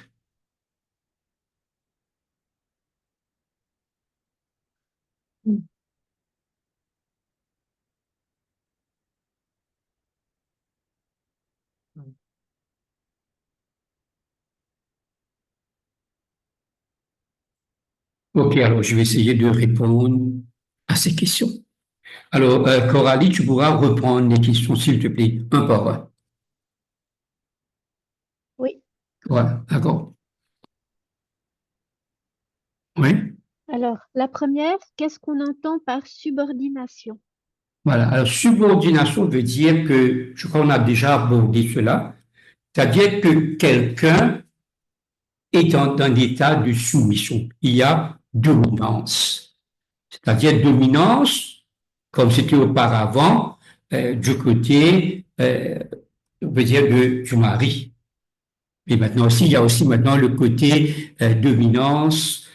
Ok, alors je vais essayer de répondre à ces questions. Alors, Coralie, tu pourras reprendre les questions, s'il te plaît, un par un. Oui. Voilà, d'accord. Oui. Alors, la première, qu'est-ce qu'on entend par subordination? Voilà. Alors, subordination veut dire que, je crois qu'on a déjà abordé cela, C'est-à-dire que quelqu'un est dans un état de soumission. Il y a dominance. C'est-à-dire dominance, comme c'était auparavant, du côté, on peut dire, du mari. Et maintenant aussi, il y a aussi maintenant le côté dominance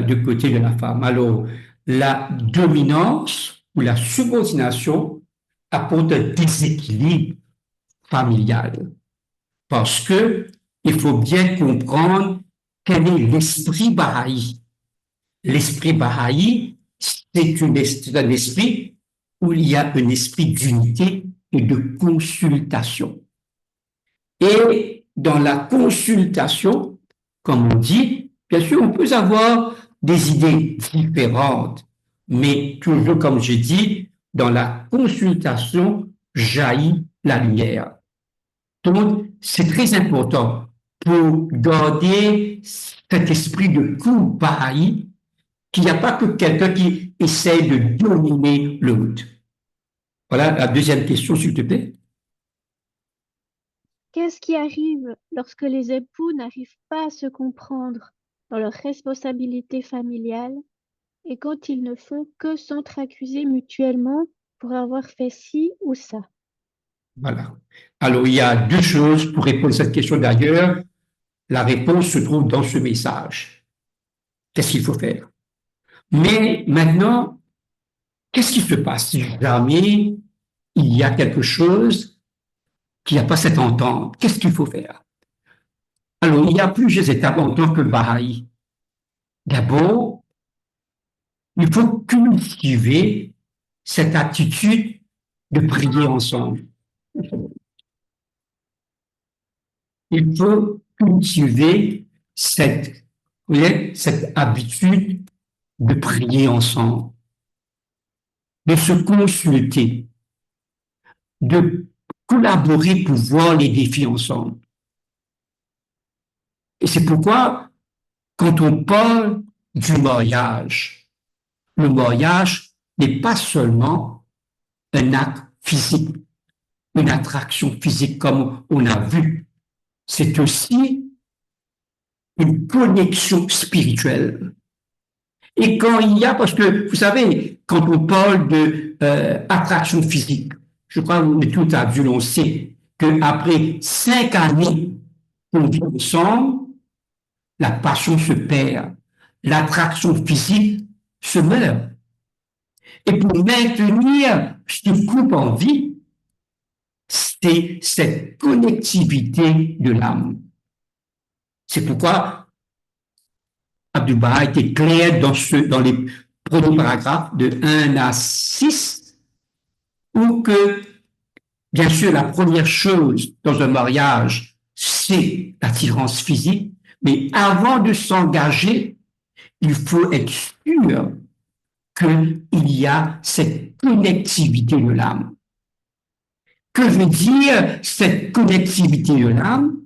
du côté de la femme. Alors, la dominance ou la subordination apporte un déséquilibre familial parce que il faut bien comprendre quel est l'esprit Baha'i. L'esprit Baha'i, c'est un esprit où il y a un esprit d'unité et de consultation. Et dans la consultation, comme on dit, bien sûr, on peut avoir des idées différentes, mais toujours, comme j'ai dit, dans la consultation jaillit la lumière. Donc, c'est très important pour garder cet esprit de couple Baha'i, qu'il n'y a pas que quelqu'un qui essaye de dominer l'autre. Voilà la deuxième question, s'il te plaît. Qu'est-ce qui arrive lorsque les époux n'arrivent pas à se comprendre dans leurs responsabilités familiales et quand ils ne font que s'entre-accuser mutuellement pour avoir fait ci ou ça? Voilà. Alors, il y a deux choses pour répondre à cette question. D'ailleurs, la réponse se trouve dans ce message. Qu'est-ce qu'il faut faire? Mais maintenant, qu'est-ce qui se passe si jamais il y a quelque chose qui n'a pas cette entente? Qu'est-ce qu'il faut faire? Alors, il y a plusieurs étapes en tant que Baha'i. D'abord, il faut cultiver cette attitude de prier ensemble. Il faut cultiver cette habitude de prier ensemble, de se consulter, de collaborer pour voir les défis ensemble. Et c'est pourquoi, quand on parle du mariage, le mariage n'est pas seulement un acte physique, une attraction physique comme on a vu, c'est aussi une connexion spirituelle. Et quand il y a, parce que vous savez, quand on parle de attraction physique, je crois qu'on est tout à vu, on sait qu'après 5 années qu'on vit ensemble, la passion se perd, l'attraction physique se meurt. Et pour maintenir ce couple en vie, c'est cette connectivité de l'âme. C'est pourquoi Abdu'l-Baha était clair dans les premiers paragraphes de 1 à 6, où que, bien sûr, la première chose dans un mariage, c'est l'attirance physique, mais avant de s'engager, il faut être sûr qu'il y a cette connectivité de l'âme. Que veut dire cette connectivité de l'âme?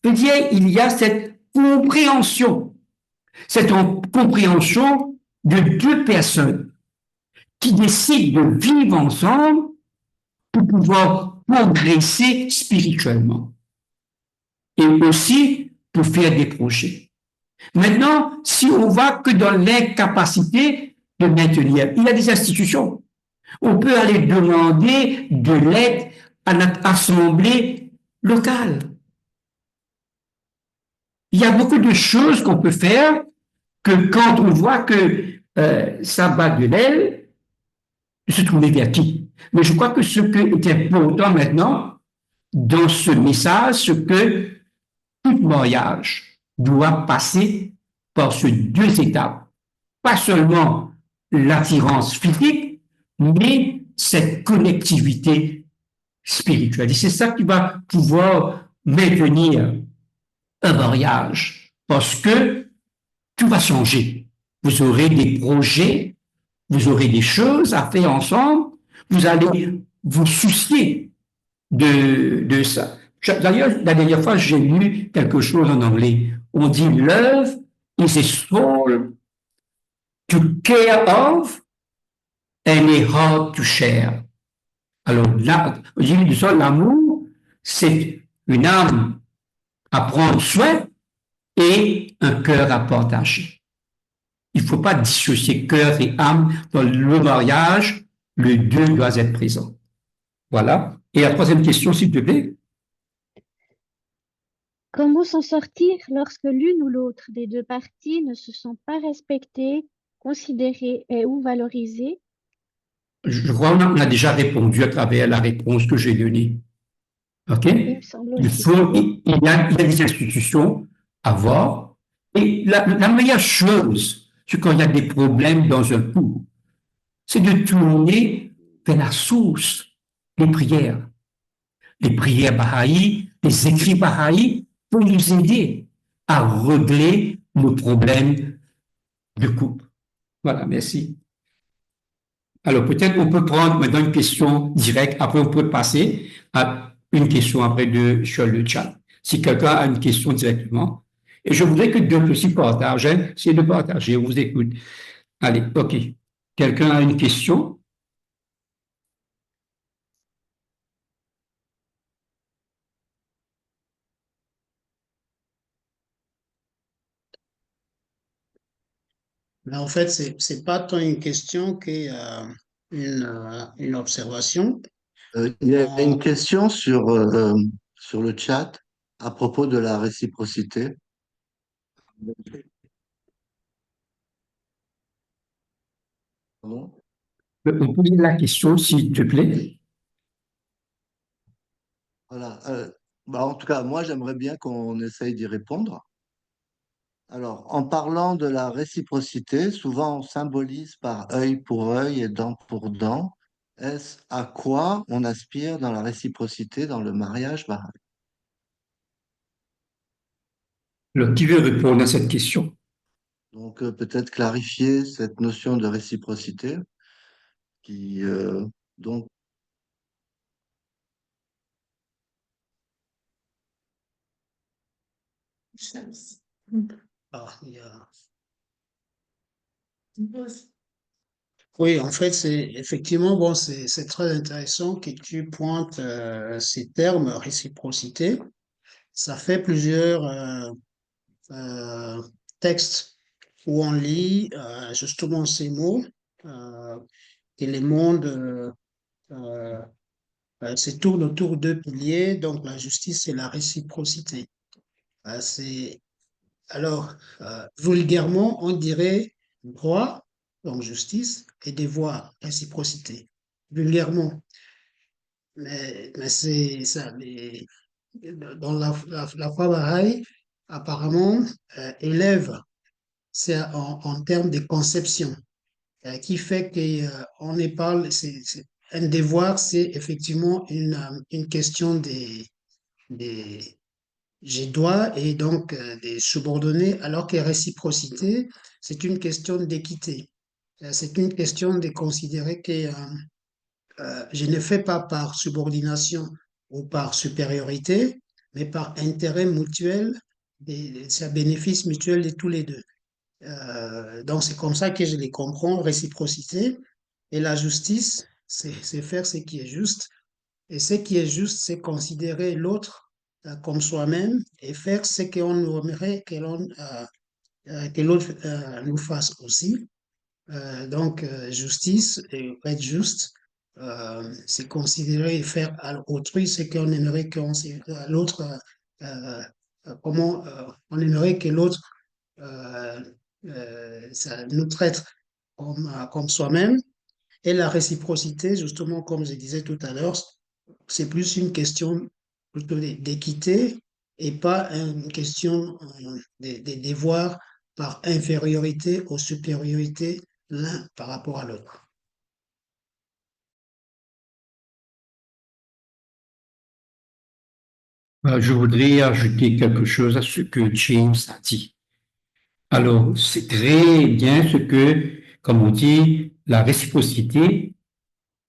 Veut dire il y a cette compréhension de deux personnes qui décident de vivre ensemble pour pouvoir progresser spirituellement et aussi pour faire des projets. Maintenant, si on voit que dans l'incapacité de maintenir, il y a des institutions. On peut aller demander de l'aide à notre assemblée locale. Il y a beaucoup de choses qu'on peut faire que quand on voit que ça bat de l'aile, se trouver vers qui. Mais je crois que ce qui est important maintenant dans ce message, c'est que tout mariage doit passer par ces deux étapes. Pas seulement l'attirance physique, mais cette connectivité spirituelle. Et c'est ça qui va pouvoir maintenir un mariage, parce que tout va changer. Vous aurez des projets, vous aurez des choses à faire ensemble, vous allez vous soucier de ça. D'ailleurs, la dernière fois, j'ai lu quelque chose en anglais. On dit love is a soul to care of and a heart to share. Alors là, l'amour, c'est une âme à prendre soin et un cœur à partager. Il ne faut pas dissocier cœur et âme dans le mariage. Le deux doit être présent. Voilà. Et la troisième question, s'il te plaît. Comment s'en sortir lorsque l'une ou l'autre des deux parties ne se sent pas respectée, considérée et ou valorisée? Je crois qu'on a déjà répondu à travers la réponse que j'ai donnée. OK? Il me semble aussi. Il y a des institutions à voir. Et la meilleure chose, c'est quand il y a des problèmes dans un couple, c'est de tourner vers la source, les prières. Les prières Baha'i, les écrits Baha'i pour nous aider à régler nos problèmes de couple. Voilà, merci. Alors, peut-être on peut prendre maintenant une question directe, après on peut passer à une question après sur le chat. Si quelqu'un a une question directement. Et je voudrais que d'autres aussi partagent, hein, c'est de partager, on vous écoute. Allez, OK. Quelqu'un a une question? Mais en fait, c'est pas tant une question une observation. Il y a une On- question sur le chat à propos de la réciprocité. Pardon. On peut lire la question, s'il te plaît? Voilà. Bah, en tout cas, moi, j'aimerais bien qu'on essaye d'y répondre. Alors, en parlant de la réciprocité, souvent on symbolise par œil pour œil et dent pour dent. Est-ce à quoi on aspire dans la réciprocité dans le mariage baha'i? Alors, qui veut répondre à cette question? Donc, peut-être clarifier cette notion de réciprocité qui, donc, ah, Oui, en fait, c'est effectivement, bon, c'est très intéressant que tu pointes ces termes, réciprocité. Ça fait plusieurs euh, textes où on lit justement ces mots, euh, et les mondes euh, se tournent autour de deux piliers, donc la justice et la réciprocité. C'est alors vulgairement, on dirait droit, donc justice, et devoir, réciprocité. Vulgairement, mais c'est ça. Dans la foi Baha'i, apparemment, élève, c'est en termes de conception, qui fait qu'on est parle, un devoir, c'est effectivement une question des j'ai dois et donc des subordonnés, alors que réciprocité, c'est une question d'équité. C'est une question de considérer que je ne fais pas par subordination ou par supériorité, mais par intérêt mutuel, et c'est un bénéfice mutuel de tous les deux. Donc c'est comme ça que je les comprends, réciprocité. Et la justice, c'est faire ce qui est juste. Et ce qui est juste, c'est considérer l'autre comme soi-même et faire ce qu'on aimerait que l'autre nous fasse aussi. Donc, justice, et être juste, c'est considérer et faire à autrui ce qu'on aimerait à l'autre, comment on aimerait que l'autre ça nous traite comme soi-même. Et la réciprocité, justement, comme je disais tout à l'heure, c'est plus une question plutôt d'équité et pas une question de devoir par infériorité ou supériorité l'un par rapport à l'autre. Je voudrais ajouter quelque chose à ce que James a dit. Alors, c'est très bien ce que, comme on dit, la réciprocité,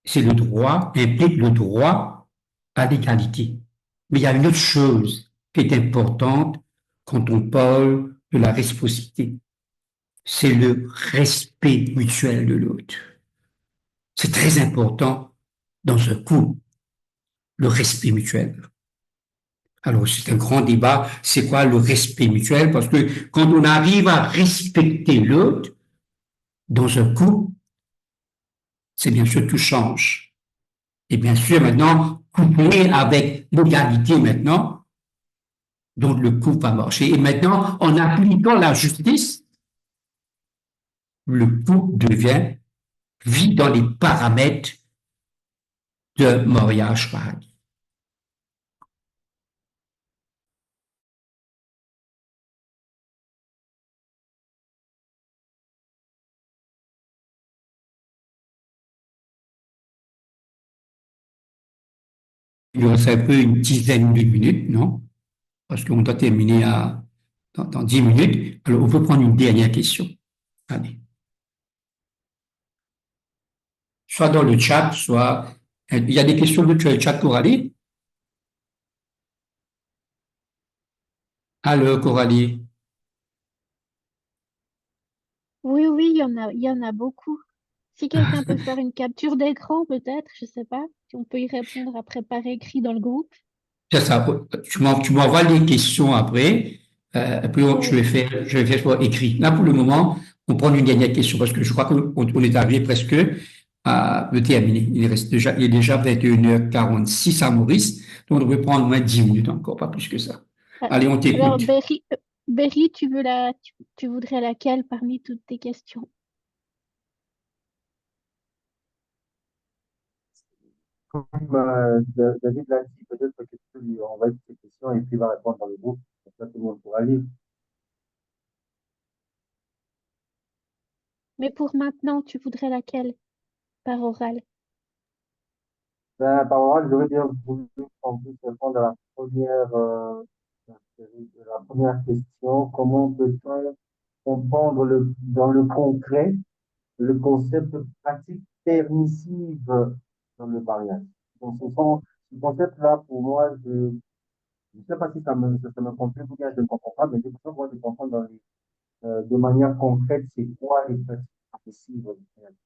c'est le droit, implique le droit à l'égalité. Mais il y a une autre chose qui est importante quand on parle de la réciprocité, c'est le respect mutuel de l'autre. C'est très important dans un couple, le respect mutuel. Alors, c'est un grand débat. C'est quoi le respect mutuel? Parce que quand on arrive à respecter l'autre dans un couple, c'est bien sûr tout change. Et bien sûr, maintenant, couplé avec l'égalité maintenant, donc le couple va marcher. Et maintenant, en appliquant la justice, le couple vit dans les paramètres de mariage pareil. Il nous reste un peu une dizaine de minutes, non? Parce qu'on doit terminer dans 10 minutes. Alors, on peut prendre une dernière question. Allez. Soit dans le chat, soit... Il y a des questions de le chat, Coralie? Allô, Coralie? Oui, oui, il y en a beaucoup. Si quelqu'un peut faire une capture d'écran, peut-être, je sais pas, si on peut y répondre après par écrit dans le groupe. C'est ça. Tu m'envoies les questions après. Puis Oui. je vais faire sur écrit. Là, pour le moment, on prend une dernière question parce que je crois qu'on est arrivé presque à le terminer. Il est déjà 21h46 à Maurice. Donc, on devrait prendre au moins 10 minutes encore, pas plus que ça. Ah, Allez, on alors, t'écoute. Berry, tu voudrais laquelle parmi toutes tes questions? Comme David l'a dit, peut-être que tu peux lui envoyer ces questions et puis il va répondre dans le groupe. Comme ça, tout le monde pourra lire. Mais pour maintenant, tu voudrais laquelle par oral? Ben, par oral, j'aurais bien voulu qu'on puisse répondre à la première question. Comment peut-on comprendre dans le concret le concept pratique permissive dans le mariage? Donc, ce concept-là, pour moi, je ne sais pas si ça me complique ou bien je ne comprends pas, mais j'ai besoin moi, de comprendre de manière concrète, c'est quoi les pratiques permissives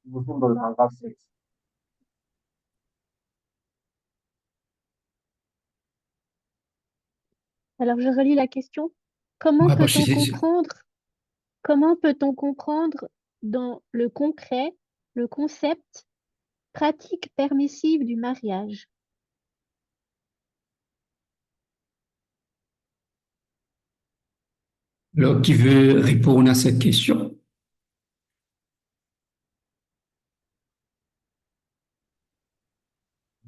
nous sommes dans le paragraphe 6. Alors, je relis la question. Comment Ouais, parce que peut-on comprendre, comment peut-on comprendre dans le concret le concept pratique permissive du mariage? alors, qui veut répondre à cette question?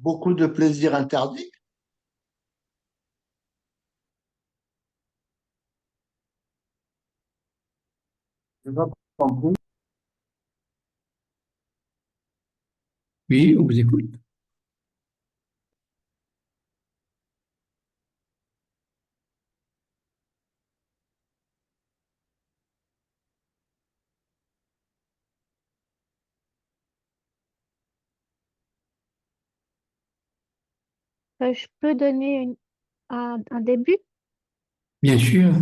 Beaucoup de plaisir interdit. Je n'ai pas compris. Oui, on vous écoute. Je peux donner un début? Bien sûr.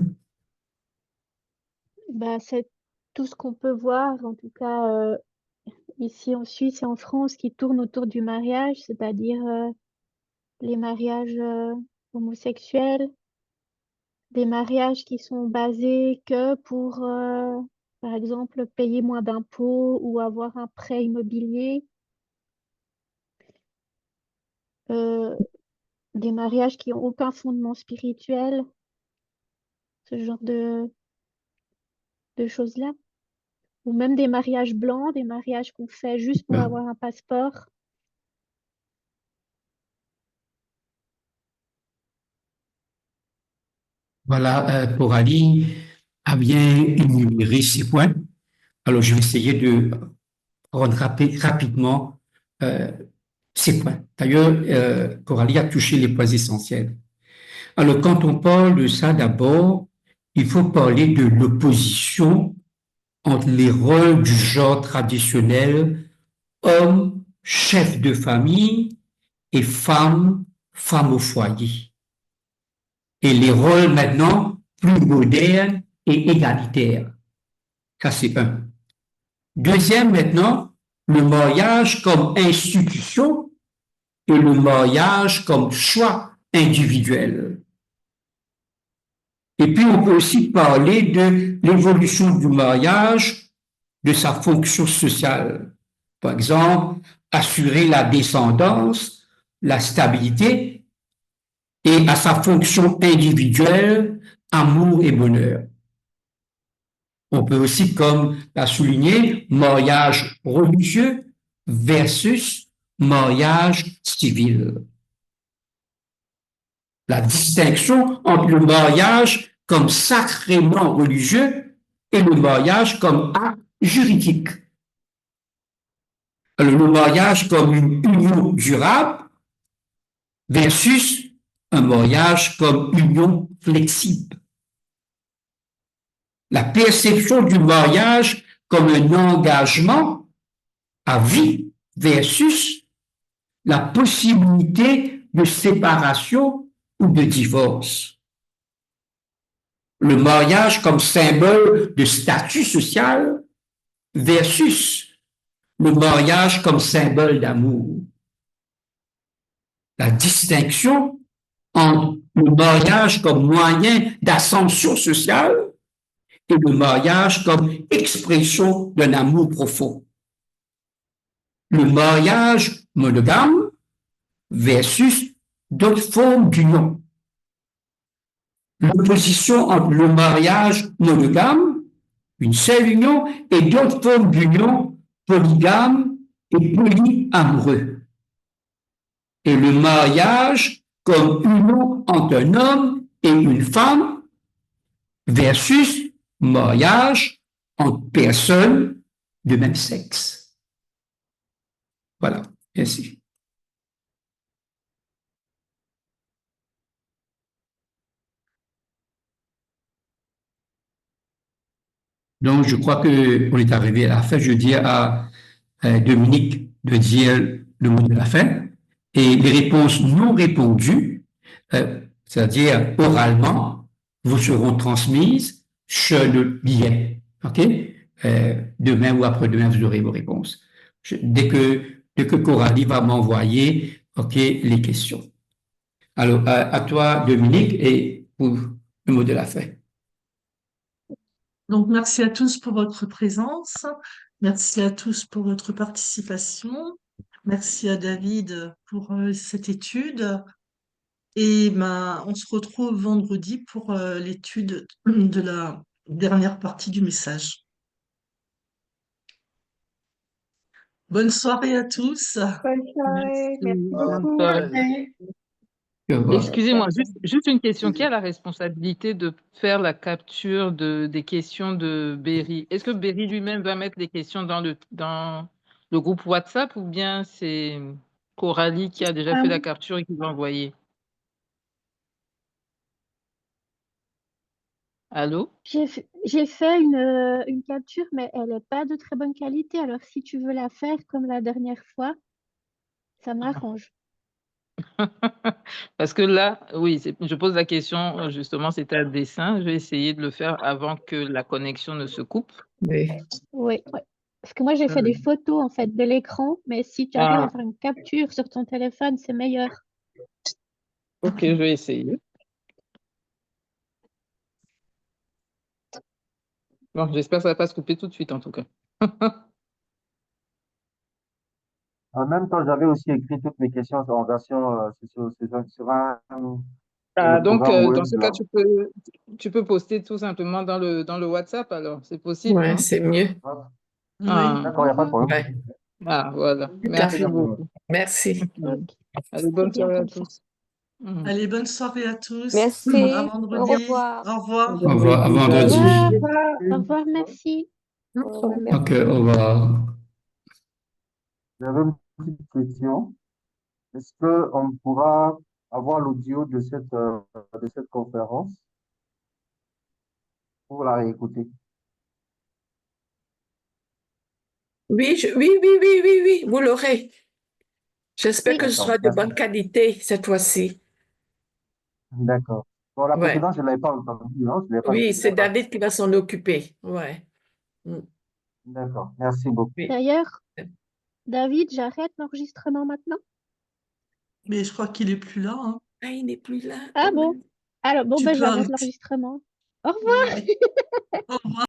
Bah, c'est tout ce qu'on peut voir, en tout cas ici en Suisse et en France, qui tourne autour du mariage, c'est-à-dire les mariages homosexuels, des mariages qui sont basés que pour, par exemple, payer moins d'impôts ou avoir un prêt immobilier, euh, des mariages qui n'ont aucun fondement spirituel, ce genre de choses-là. Ou même des mariages blancs, des mariages qu'on fait juste pour avoir un passeport. Voilà, Coralie a bien énuméré ces points. Alors, je vais essayer de rendre rapidement euh, ces points. D'ailleurs, Coralie a touché les points essentiels. Alors, quand on parle de ça, d'abord, il faut parler de l'opposition entre les rôles du genre traditionnel, homme, chef de famille, et femme, femme au foyer. Et les rôles maintenant plus modernes et égalitaires. Ça, c'est un. Deuxième, maintenant, le mariage comme institution et le mariage comme choix individuel. Et puis, on peut aussi parler de l'évolution du mariage, de sa fonction sociale. Par exemple, assurer la descendance, la stabilité, et à sa fonction individuelle, amour et bonheur. On peut aussi, comme l'a souligné, mariage religieux versus mariage civil. La distinction entre le mariage comme sacrement religieux et le mariage comme acte juridique. Alors, le mariage comme une union durable versus un mariage comme union flexible. La perception du mariage comme un engagement à vie versus la possibilité de séparation ou de divorce. Le mariage comme symbole de statut social versus le mariage comme symbole d'amour. La distinction entre le mariage comme moyen d'ascension sociale et le mariage comme expression d'un amour profond. Le mariage monogame versus d'autres formes d'union. L'opposition entre le mariage monogame, une seule union, et d'autres formes d'union polygames et polyamoureux. Et le mariage comme union entre un homme et une femme versus mariage entre personnes de même sexe. Voilà, merci. Donc, je crois qu'on est arrivé à la fin. Je dis à Dominique de dire le mot de la fin. Et les réponses non répondues, c'est-à-dire oralement, vous seront transmises sur le billet. OK? Demain ou après-demain, vous aurez vos réponses. Dès que Coralie va m'envoyer, OK, les questions. Alors, à toi, Dominique, et pour le mot de la fin. Donc, merci à tous pour votre présence. Merci à tous pour votre participation. Merci à David pour cette étude. Et ben, on se retrouve vendredi pour l'étude de la dernière partie du message. Bonne soirée à tous. Bonne soirée, merci Bonne beaucoup. soirée. Excusez-moi, juste une question. Qui a la responsabilité de faire la capture des questions de Berry? Est-ce que Berry lui-même va mettre les questions dans le groupe WhatsApp ou bien c'est Coralie qui a déjà fait la capture et qui va envoyer? Allô? J'ai fait une capture, mais elle n'est pas de très bonne qualité. Alors, si tu veux la faire comme la dernière fois, ça m'arrange. Parce que là, oui, je pose la question, justement, c'était un dessin. Je vais essayer de le faire avant que la connexion ne se coupe. Oui, ouais. Parce que moi, j'ai fait des photos en fait de l'écran, mais si tu arrives à faire une capture sur ton téléphone, c'est meilleur. Ok, je vais essayer. Bon, j'espère que ça ne va pas se couper tout de suite, en tout cas. En même temps, j'avais aussi écrit toutes mes questions en version sur un Donc, programme dans web. ce cas, tu peux poster tout simplement dans le WhatsApp, alors. C'est possible, Ouais, non? c'est mieux. Ah, D'accord, il n'y a pas de problème. Ouais, ah, voilà. tout à Merci fait. beaucoup. Merci. Allez, bonne C'est bien soirée à comme ça. tous. Allez, bonne soirée à tous. Merci, À au vendredi. revoir. Au revoir. Au revoir, à Au vendredi. revoir. Au revoir, merci. OK, au revoir. J'avais une petite question. Est-ce qu'on pourra avoir l'audio de cette conférence pour la réécouter? Oui, oui, vous l'aurez. J'espère que ce D'accord, sera de merci. bonne qualité cette fois-ci. D'accord. Bon, la Ouais. précédente, je ne l'avais pas entendue, non? Je l'ai pas, Oui, je l'ai c'est pas. David qui va s'en occuper. Ouais. Mm. D'accord, merci beaucoup. Oui. D'ailleurs, David, j'arrête l'enregistrement maintenant. Mais je crois qu'il est plus là, hein. Ah, il n'est plus là Ah quand bon? même. Alors, bon, Tu ben, peux j'arrête arrêter. l'enregistrement. Au revoir. Au revoir.